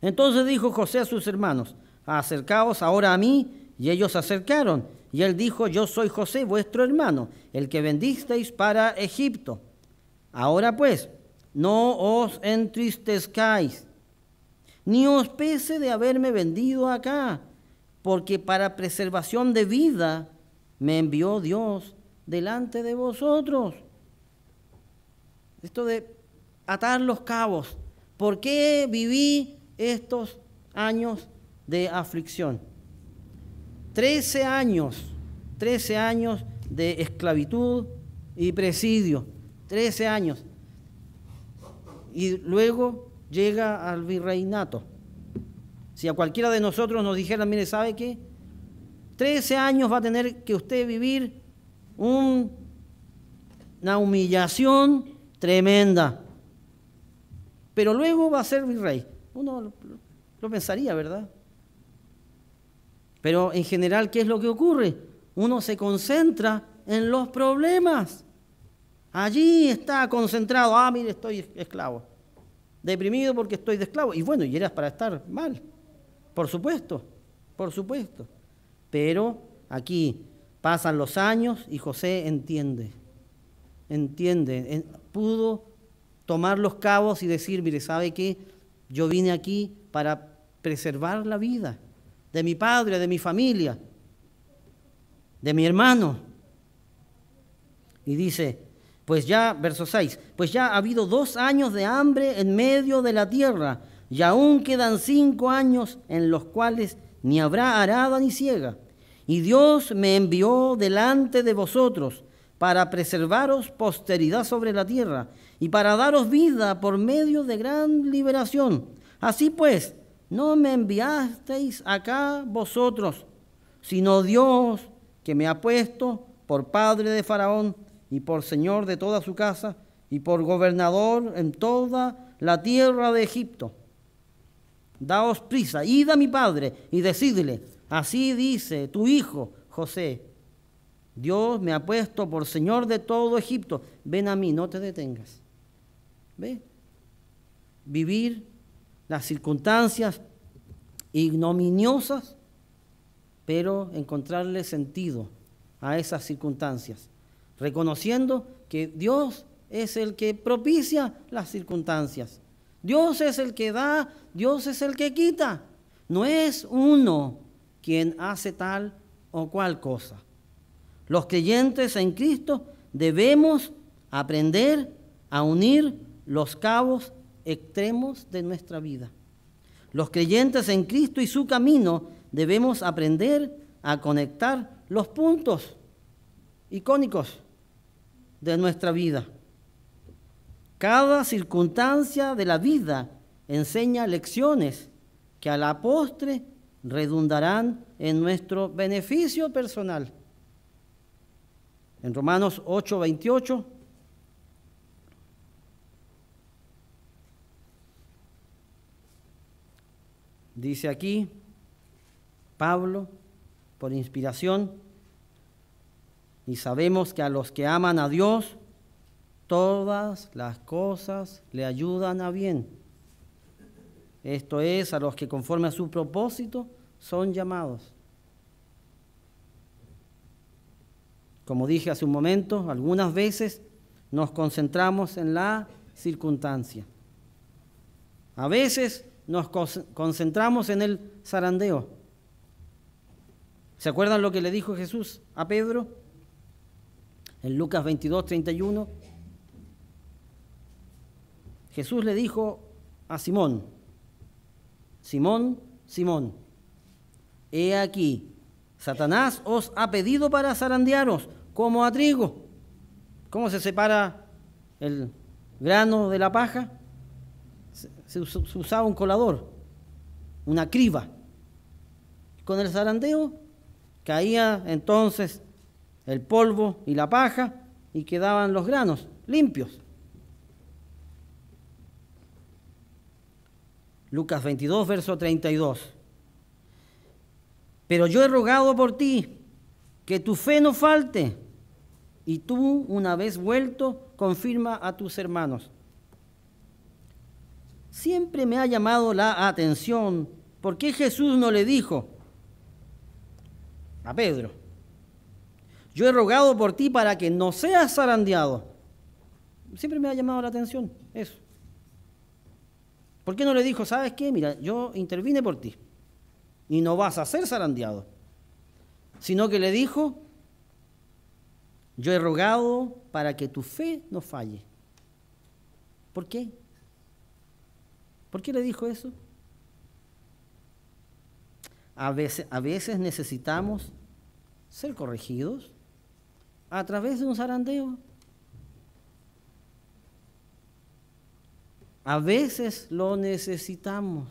Entonces dijo José a sus hermanos, acercaos ahora a mí, y ellos se acercaron. Y él dijo, yo soy José, vuestro hermano, el que vendisteis para Egipto. Ahora pues, no os entristezcáis, ni os pese de haberme vendido acá, porque para preservación de vida me envió Dios delante de vosotros. Esto de atar los cabos. ¿Por qué viví estos años de aflicción? 13 años de esclavitud y presidio. 13 años. Y luego llega al virreinato. Si a cualquiera de nosotros nos dijeran, mire, ¿sabe qué? 13 años va a tener que usted vivir una humillación tremenda. Pero luego va a ser virrey. Uno lo pensaría, ¿verdad? Pero en general, ¿qué es lo que ocurre? Uno se concentra en los problemas. Allí está concentrado. Ah, mire, estoy esclavo. Deprimido porque estoy de esclavo. Y bueno, y eras para estar mal. Por supuesto. Pero aquí pasan los años y José entiende. Pudo tomar los cabos y decir, mire, ¿sabe qué? Yo vine aquí para preservar la vida de mi padre, de mi familia, de mi hermano. Y dice, pues ya, verso 6, pues ya ha habido 2 años de hambre en medio de la tierra, y aún quedan 5 años en los cuales ni habrá arada ni siega. Y Dios me envió delante de vosotros para preservaros posteridad sobre la tierra y para daros vida por medio de gran liberación. Así pues, no me enviasteis acá vosotros, sino Dios, que me ha puesto por padre de Faraón y por señor de toda su casa y por gobernador en toda la tierra de Egipto. Daos prisa, id a mi padre y decidle, así dice tu hijo José, Dios me ha puesto por señor de todo Egipto, ven a mí, no te detengas. ¿Ve? Vivir las circunstancias ignominiosas, pero encontrarle sentido a esas circunstancias, reconociendo que Dios es el que propicia las circunstancias. Dios es el que da, Dios es el que quita. No es uno quien hace tal o cual cosa. Los creyentes en Cristo debemos aprender a unir los cabos extremos de nuestra vida. Los creyentes en Cristo y su camino debemos aprender a conectar los puntos icónicos de nuestra vida. Cada circunstancia de la vida enseña lecciones que a la postre redundarán en nuestro beneficio personal. En Romanos 8:28 dice aquí Pablo, por inspiración, y sabemos que a los que aman a Dios, todas las cosas le ayudan a bien. Esto es, a los que conforme a su propósito son llamados. Como dije hace un momento, algunas veces nos concentramos en la circunstancia. A veces nos concentramos en el zarandeo. ¿Se acuerdan lo que le dijo Jesús a Pedro? En Lucas 22:31. Jesús le dijo a Simón, Simón, Simón, he aquí, Satanás os ha pedido para zarandearos como a trigo. ¿Cómo se separa el grano de la paja? Se usaba un colador, una criba. Con el zarandeo caía entonces el polvo y la paja y quedaban los granos limpios. Lucas 22, verso 32. Pero yo he rogado por ti, que tu fe no falte, y tú, una vez vuelto, confirma a tus hermanos. Siempre me ha llamado la atención, ¿por qué Jesús no le dijo a Pedro, yo he rogado por ti para que no seas zarandeado? Siempre me ha llamado la atención eso. ¿Por qué no le dijo, sabes qué? Mira, yo intervine por ti y no vas a ser zarandeado? Sino que le dijo, yo he rogado para que tu fe no falle. ¿Por qué? ¿Por qué le dijo eso? A veces necesitamos ser corregidos a través de un zarandeo. A veces lo necesitamos.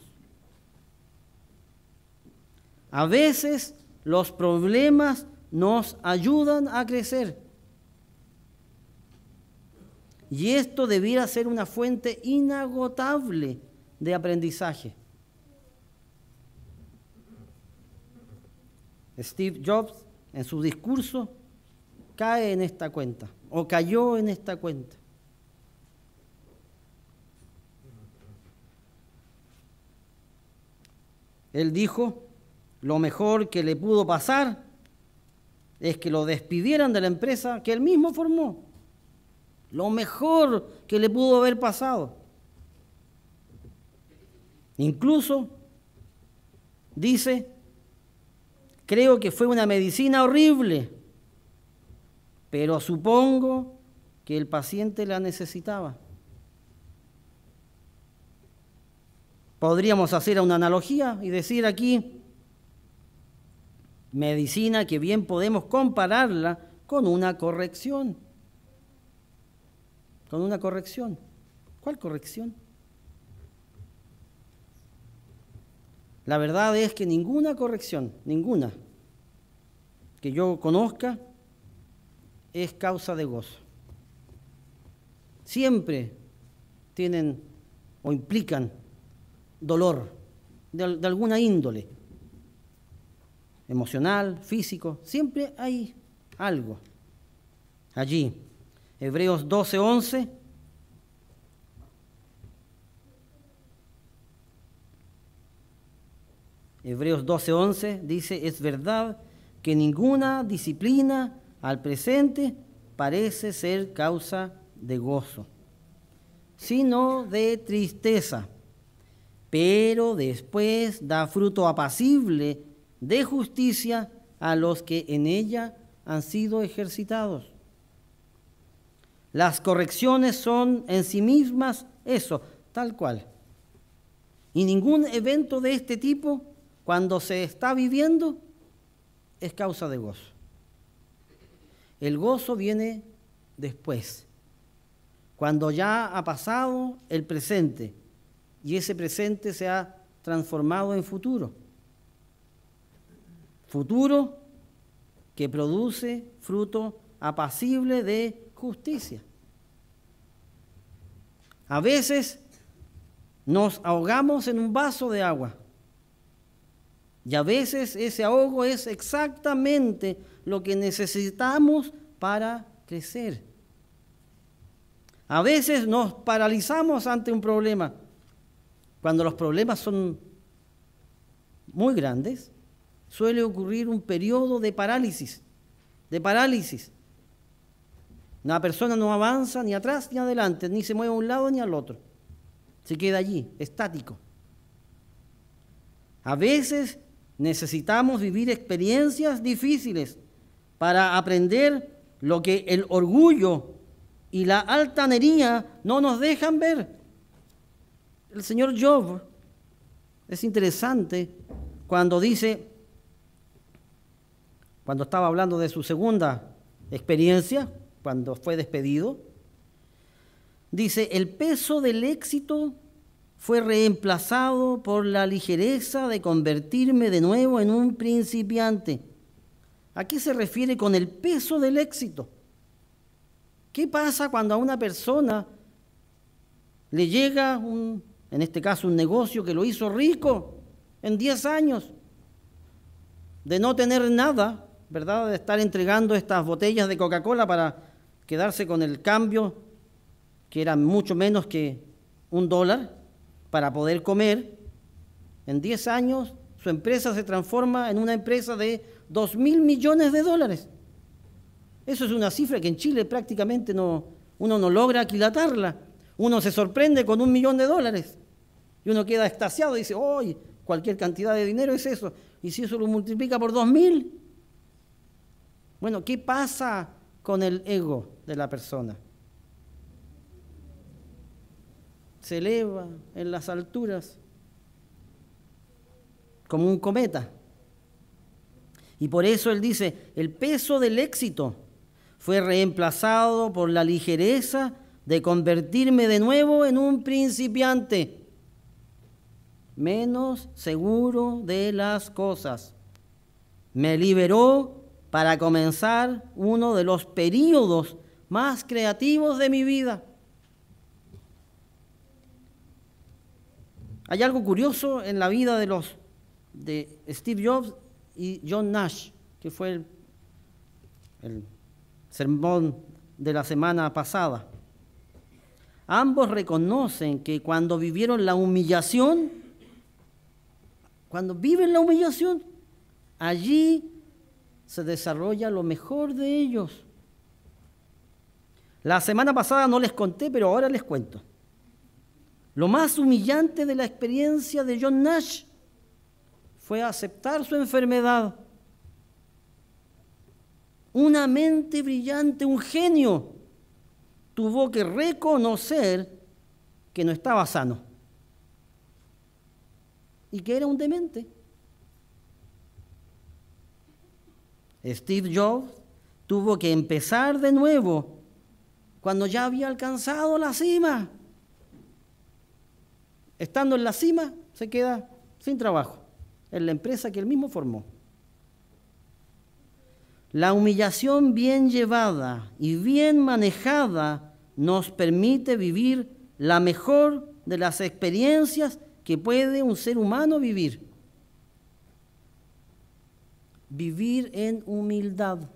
A veces los problemas nos ayudan a crecer. Y esto debiera ser una fuente inagotable de aprendizaje. Steve Jobs, en su discurso, cae en esta cuenta, o cayó en esta cuenta. Él dijo, lo mejor que le pudo pasar es que lo despidieran de la empresa que él mismo formó. Lo mejor que le pudo haber pasado. Incluso, dice, creo que fue una medicina horrible, pero supongo que el paciente la necesitaba. Podríamos hacer una analogía y decir aquí, Medicina que bien podemos compararla con una corrección. Con una corrección. ¿Cuál corrección? La verdad es que ninguna corrección, ninguna que yo conozca, es causa de gozo. Siempre tienen o implican dolor de alguna índole, emocional, físico, siempre hay algo allí. Hebreos 12:11. Hebreos 12:11 dice: es verdad que ninguna disciplina al presente parece ser causa de gozo, sino de tristeza, pero después da fruto apacible de justicia a los que en ella han sido ejercitados. Las correcciones son en sí mismas eso, tal cual. Y ningún evento de este tipo, cuando se está viviendo, es causa de gozo. El gozo viene después, cuando ya ha pasado el presente y ese presente se ha transformado en futuro. Futuro que produce fruto apacible de justicia. A veces nos ahogamos en un vaso de agua y a veces ese ahogo es exactamente lo que necesitamos para crecer. A veces nos paralizamos ante un problema. Cuando los problemas son muy grandes, suele ocurrir un periodo de parálisis. Una persona no avanza ni atrás ni adelante, ni se mueve a un lado ni al otro. Se queda allí, estático. A veces necesitamos vivir experiencias difíciles para aprender lo que el orgullo y la altanería no nos dejan ver. El señor Job es interesante cuando dice, cuando estaba hablando de su segunda experiencia, cuando fue despedido, dice: el peso del éxito fue reemplazado por la ligereza de convertirme de nuevo en un principiante. ¿A qué se refiere con el peso del éxito? ¿Qué pasa cuando a una persona le llega, en este caso, un negocio que lo hizo rico en 10 años, de no tener nada, ¿verdad?, de estar entregando estas botellas de Coca-Cola para quedarse con el cambio, que era mucho menos que $1, para poder comer? En 10 años su empresa se transforma en una empresa de $2.000 millones. Eso es una cifra que en Chile prácticamente uno no logra aquilatarla. Uno se sorprende con $1 millón y uno queda extasiado y dice: ¡oye! Cualquier cantidad de dinero es eso. Y si eso lo multiplica por 2.000. Bueno, ¿qué pasa con el ego de la persona? Se eleva en las alturas como un cometa. Y por eso él dice: el peso del éxito fue reemplazado por la ligereza de convertirme de nuevo en un principiante, menos seguro de las cosas. Me liberó para comenzar uno de los períodos más creativos de mi vida. Hay algo curioso en la vida de Steve Jobs y John Nash, que fue el sermón de la semana pasada. Ambos reconocen que cuando vivieron la humillación, cuando viven la humillación, allí se desarrolla lo mejor de ellos. La semana pasada no les conté, pero ahora les cuento. Lo más humillante de la experiencia de John Nash fue aceptar su enfermedad. Una mente brillante, un genio, tuvo que reconocer que no estaba sano y que era un demente. Steve Jobs tuvo que empezar de nuevo cuando ya había alcanzado la cima. Estando en la cima, se queda sin trabajo en la empresa que él mismo formó. La humillación bien llevada y bien manejada nos permite vivir la mejor de las experiencias que puede un ser humano vivir. Vivir en humildad.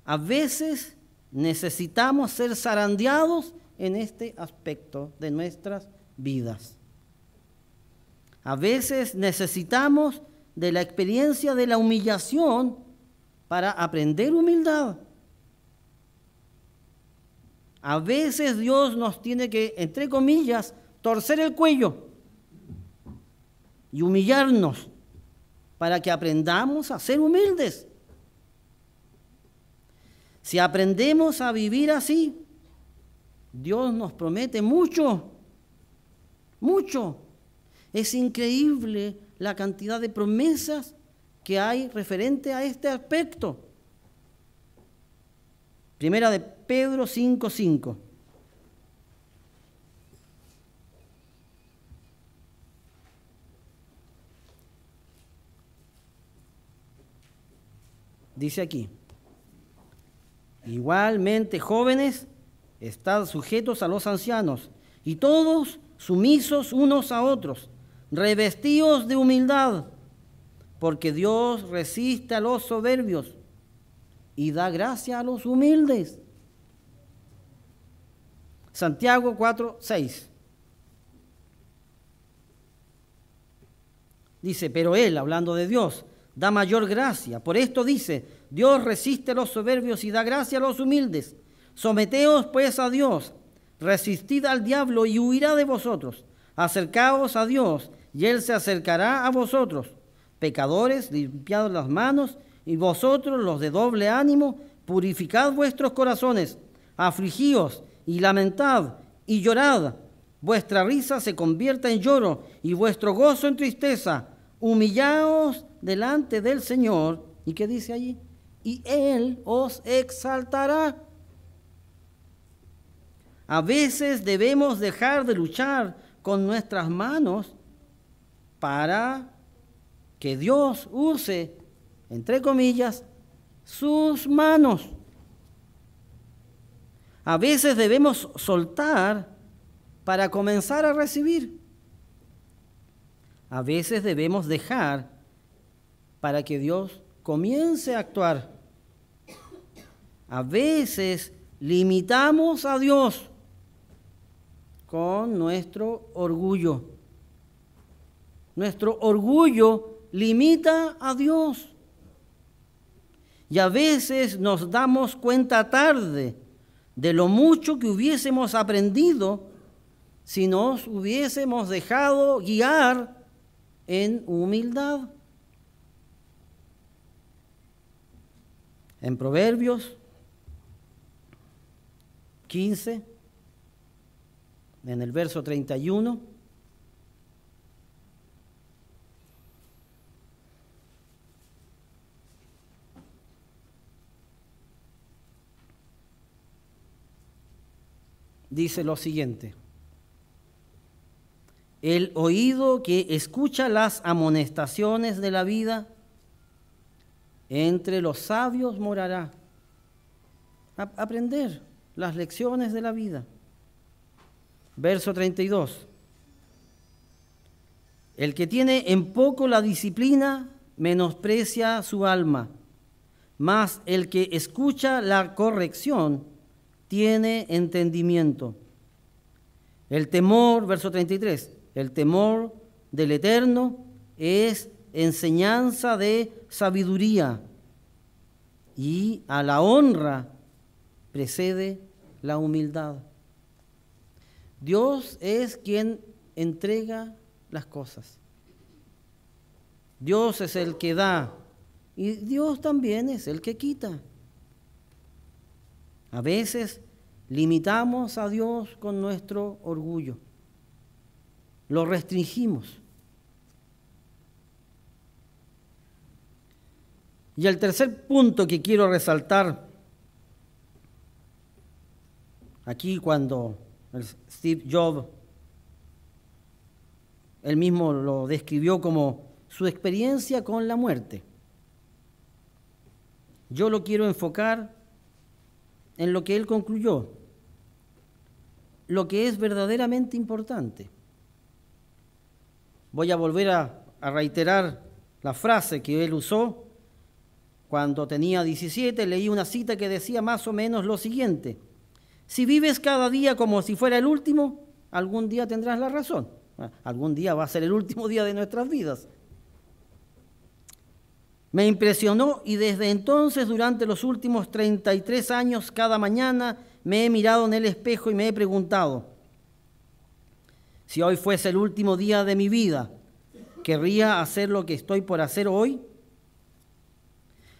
A veces necesitamos ser zarandeados en este aspecto de nuestras vidas. A veces necesitamos de la experiencia de la humillación para aprender humildad. A veces Dios nos tiene que, entre comillas, torcer el cuello y humillarnos para que aprendamos a ser humildes. Si aprendemos a vivir así, Dios nos promete mucho, mucho. Es increíble la cantidad de promesas que hay referente a este aspecto. Primera de Pedro 5:5. Dice aquí: igualmente, jóvenes, estad sujetos a los ancianos, y todos sumisos unos a otros, revestidos de humildad, porque Dios resiste a los soberbios y da gracia a los humildes. Santiago 4:6. Dice, pero Él, hablando de Dios, da mayor gracia. Por esto dice, Dios resiste a los soberbios y da gracia a los humildes. Someteos pues a Dios, resistid al diablo y huirá de vosotros. Acercaos a Dios y Él se acercará a vosotros. Pecadores, limpiad las manos, y vosotros, los de doble ánimo, purificad vuestros corazones. Afligíos y lamentad y llorad. Vuestra risa se convierta en lloro y vuestro gozo en tristeza. Humillaos delante del Señor. ¿Y qué dice allí? Y Él os exaltará. A veces debemos dejar de luchar con nuestras manos para que Dios use, entre comillas, sus manos. A veces debemos soltar para comenzar a recibir. A veces debemos dejar para que Dios comience a actuar. A veces limitamos a Dios con nuestro orgullo. Nuestro orgullo limita a Dios. Y a veces nos damos cuenta tarde de lo mucho que hubiésemos aprendido si nos hubiésemos dejado guiar en humildad. En Proverbios 15, en el verso 31, dice lo siguiente: el oído que escucha las amonestaciones de la vida, entre los sabios morará. Aprender las lecciones de la vida. Verso 32. El que tiene en poco la disciplina menosprecia su alma, mas el que escucha la corrección tiene entendimiento. El temor, verso 33, el temor del Eterno es enseñanza de sabiduría, y a la honra precede la humildad. Dios es quien entrega las cosas. Dios es el que da, y Dios también es el que quita. A veces limitamos a Dios con nuestro orgullo. Lo restringimos. Y el tercer punto que quiero resaltar aquí, cuando Steve Jobs, él mismo lo describió como su experiencia con la muerte. Yo lo quiero enfocar en lo que él concluyó, lo que es verdaderamente importante. Voy a volver a reiterar la frase que él usó cuando tenía 17, leí una cita que decía más o menos lo siguiente: si vives cada día como si fuera el último, algún día tendrás la razón. Algún día va a ser el último día de nuestras vidas. Me impresionó y desde entonces, durante los últimos 33 años, cada mañana me he mirado en el espejo y me he preguntado: si hoy fuese el último día de mi vida, ¿querría hacer lo que estoy por hacer hoy?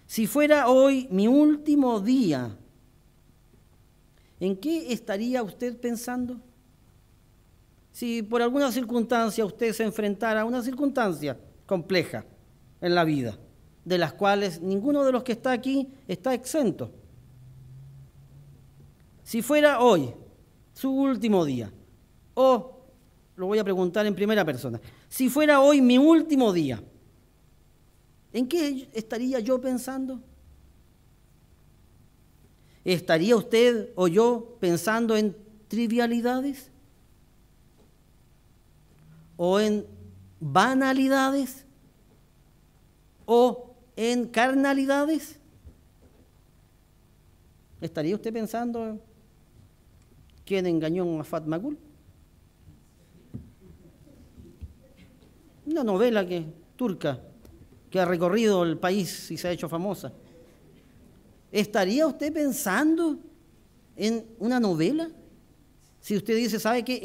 Si fuera hoy mi último día, ¿en qué estaría usted pensando? Si por alguna circunstancia usted se enfrentara a una circunstancia compleja en la vida, de las cuales ninguno de los que está aquí está exento. Si fuera hoy su último día, o lo voy a preguntar en primera persona, si fuera hoy mi último día, ¿en qué estaría yo pensando? ¿Estaría usted o yo pensando en trivialidades? ¿O en banalidades? ¿O en carnalidades? ¿Estaría usted pensando quién engañó a Fatma Gul? Una novela turca que ha recorrido el país y se ha hecho famosa. ¿Estaría usted pensando en una novela? Si usted dice, ¿sabe qué?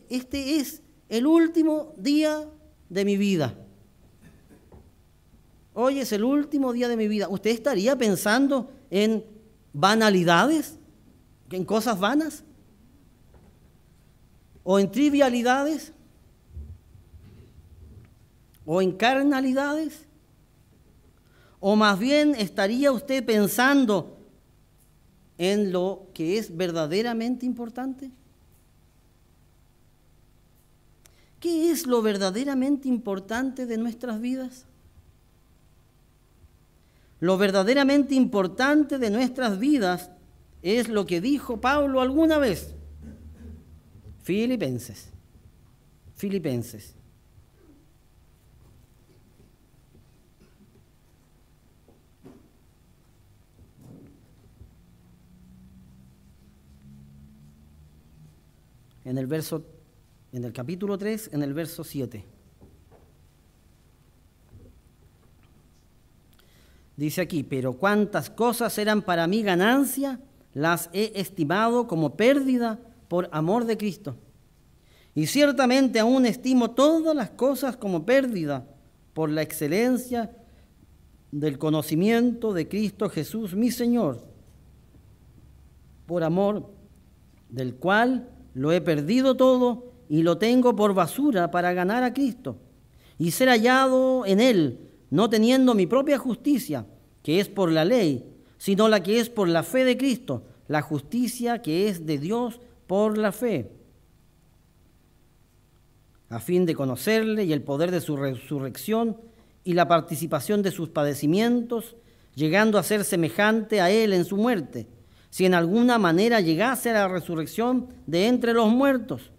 Este es el último día de mi vida. Hoy es el último día de mi vida. ¿Usted estaría pensando en banalidades? ¿En cosas vanas? ¿O en trivialidades? ¿O en carnalidades? ¿O más bien estaría usted pensando en lo que es verdaderamente importante? ¿Qué es lo verdaderamente importante de nuestras vidas? Lo verdaderamente importante de nuestras vidas es lo que dijo Pablo alguna vez. Filipenses. En el capítulo 3, en el verso 7. Dice aquí: pero cuántas cosas eran para mí ganancia, las he estimado como pérdida por amor de Cristo. Y ciertamente aún estimo todas las cosas como pérdida por la excelencia del conocimiento de Cristo Jesús, mi Señor, por amor del cual lo he perdido todo y lo tengo por basura para ganar a Cristo y ser hallado en Él, no teniendo mi propia justicia, que es por la ley, sino la que es por la fe de Cristo, la justicia que es de Dios por la fe, a fin de conocerle y el poder de su resurrección y la participación de sus padecimientos, llegando a ser semejante a Él en su muerte, si en alguna manera llegase a la resurrección de entre los muertos.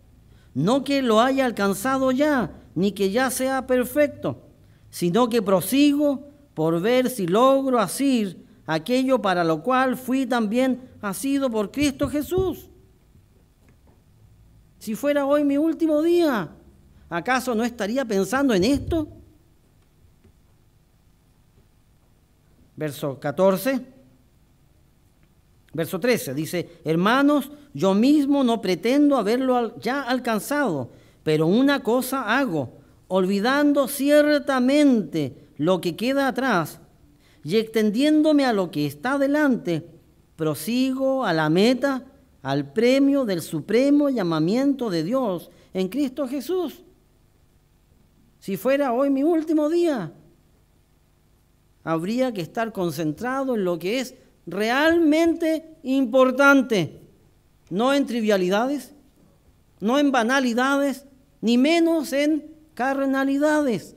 No que lo haya alcanzado ya, ni que ya sea perfecto, sino que prosigo por ver si logro asir aquello para lo cual fui también asido por Cristo Jesús. Si fuera hoy mi último día, ¿acaso no estaría pensando en esto? Verso 13 dice: hermanos, yo mismo no pretendo haberlo ya alcanzado, pero una cosa hago, olvidando ciertamente lo que queda atrás y extendiéndome a lo que está delante, prosigo a la meta, al premio del supremo llamamiento de Dios en Cristo Jesús. Si fuera hoy mi último día, habría que estar concentrado en lo que es realmente importante, no en trivialidades, no en banalidades, ni menos en carnalidades.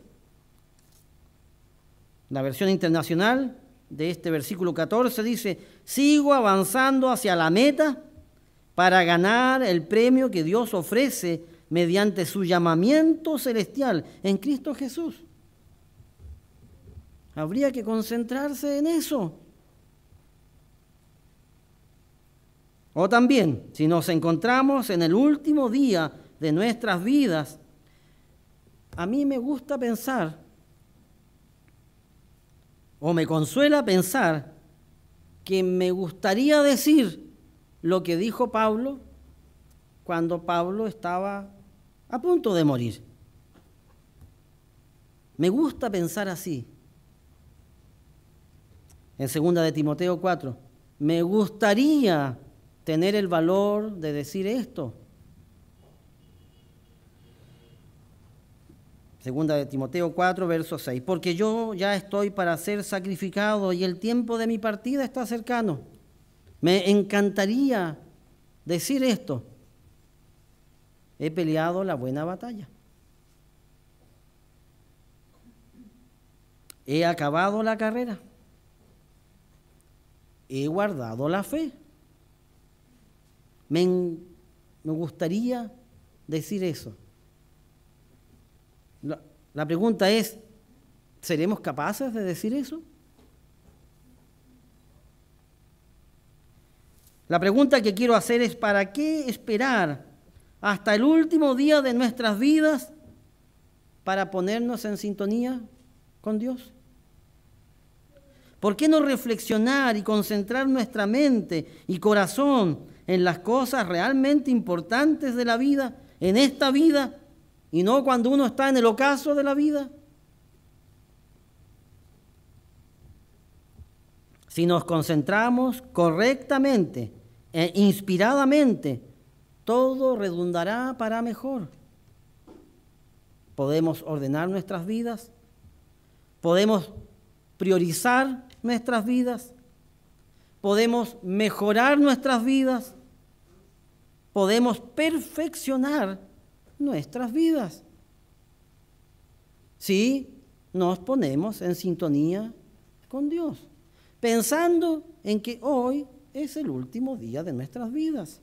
La versión internacional de este versículo 14 dice: sigo avanzando hacia la meta para ganar el premio que Dios ofrece mediante su llamamiento celestial en Cristo Jesús. Habría que concentrarse en eso. O también, si nos encontramos en el último día de nuestras vidas, a mí me gusta pensar, o me consuela pensar, que me gustaría decir lo que dijo Pablo cuando Pablo estaba a punto de morir. Me gusta pensar así. En 2 de Timoteo 4, me gustaría tener el valor de decir esto. 2 de Timoteo 4, verso 6. Porque yo ya estoy para ser sacrificado y el tiempo de mi partida está cercano. Me encantaría decir esto. He peleado la buena batalla. He acabado la carrera. He guardado la fe. Me gustaría decir eso. La pregunta es, ¿seremos capaces de decir eso? La pregunta que quiero hacer es, ¿para qué esperar hasta el último día de nuestras vidas para ponernos en sintonía con Dios? ¿Por qué no reflexionar y concentrar nuestra mente y corazón en las cosas realmente importantes de la vida, en esta vida, y no cuando uno está en el ocaso de la vida? Si nos concentramos correctamente e inspiradamente, todo redundará para mejor. Podemos ordenar nuestras vidas, podemos priorizar nuestras vidas, podemos mejorar nuestras vidas, podemos perfeccionar nuestras vidas si nos ponemos en sintonía con Dios, pensando en que hoy es el último día de nuestras vidas.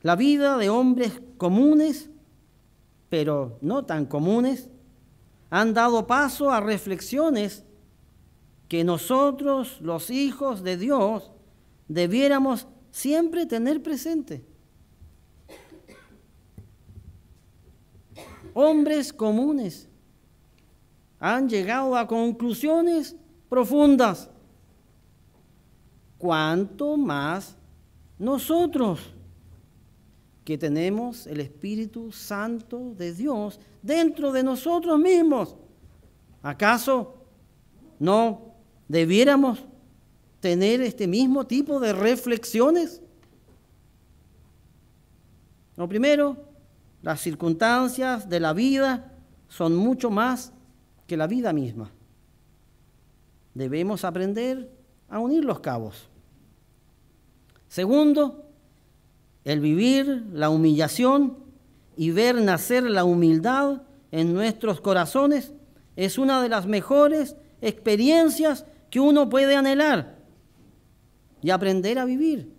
La vida de hombres comunes, pero no tan comunes, han dado paso a reflexiones que nosotros, los hijos de Dios, debiéramos siempre tener presente. Hombres comunes han llegado a conclusiones profundas. ¿Cuánto más nosotros, que tenemos el Espíritu Santo de Dios dentro de nosotros mismos? ¿Acaso no debiéramos tener este mismo tipo de reflexiones? Lo primero, las circunstancias de la vida son mucho más que la vida misma. Debemos aprender a unir los cabos. Segundo, el vivir la humillación y ver nacer la humildad en nuestros corazones es una de las mejores experiencias que uno puede anhelar y aprender a vivir.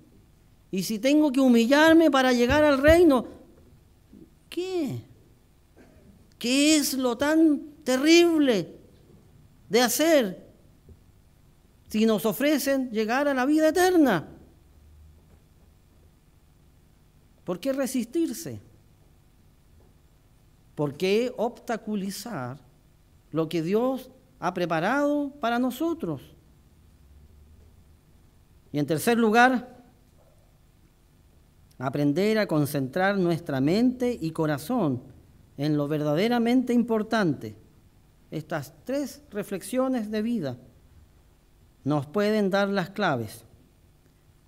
Y si tengo que humillarme para llegar al reino, ¿qué? ¿Qué es lo tan terrible de hacer si nos ofrecen llegar a la vida eterna? ¿Por qué resistirse? ¿Por qué obstaculizar lo que Dios ha preparado para nosotros? Y en tercer lugar, aprender a concentrar nuestra mente y corazón en lo verdaderamente importante. Estas tres reflexiones de vida nos pueden dar las claves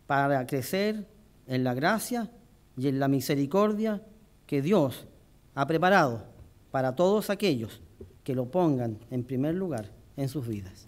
para crecer en la gracia y en la misericordia que Dios ha preparado para todos aquellos que lo pongan en primer lugar en sus vidas.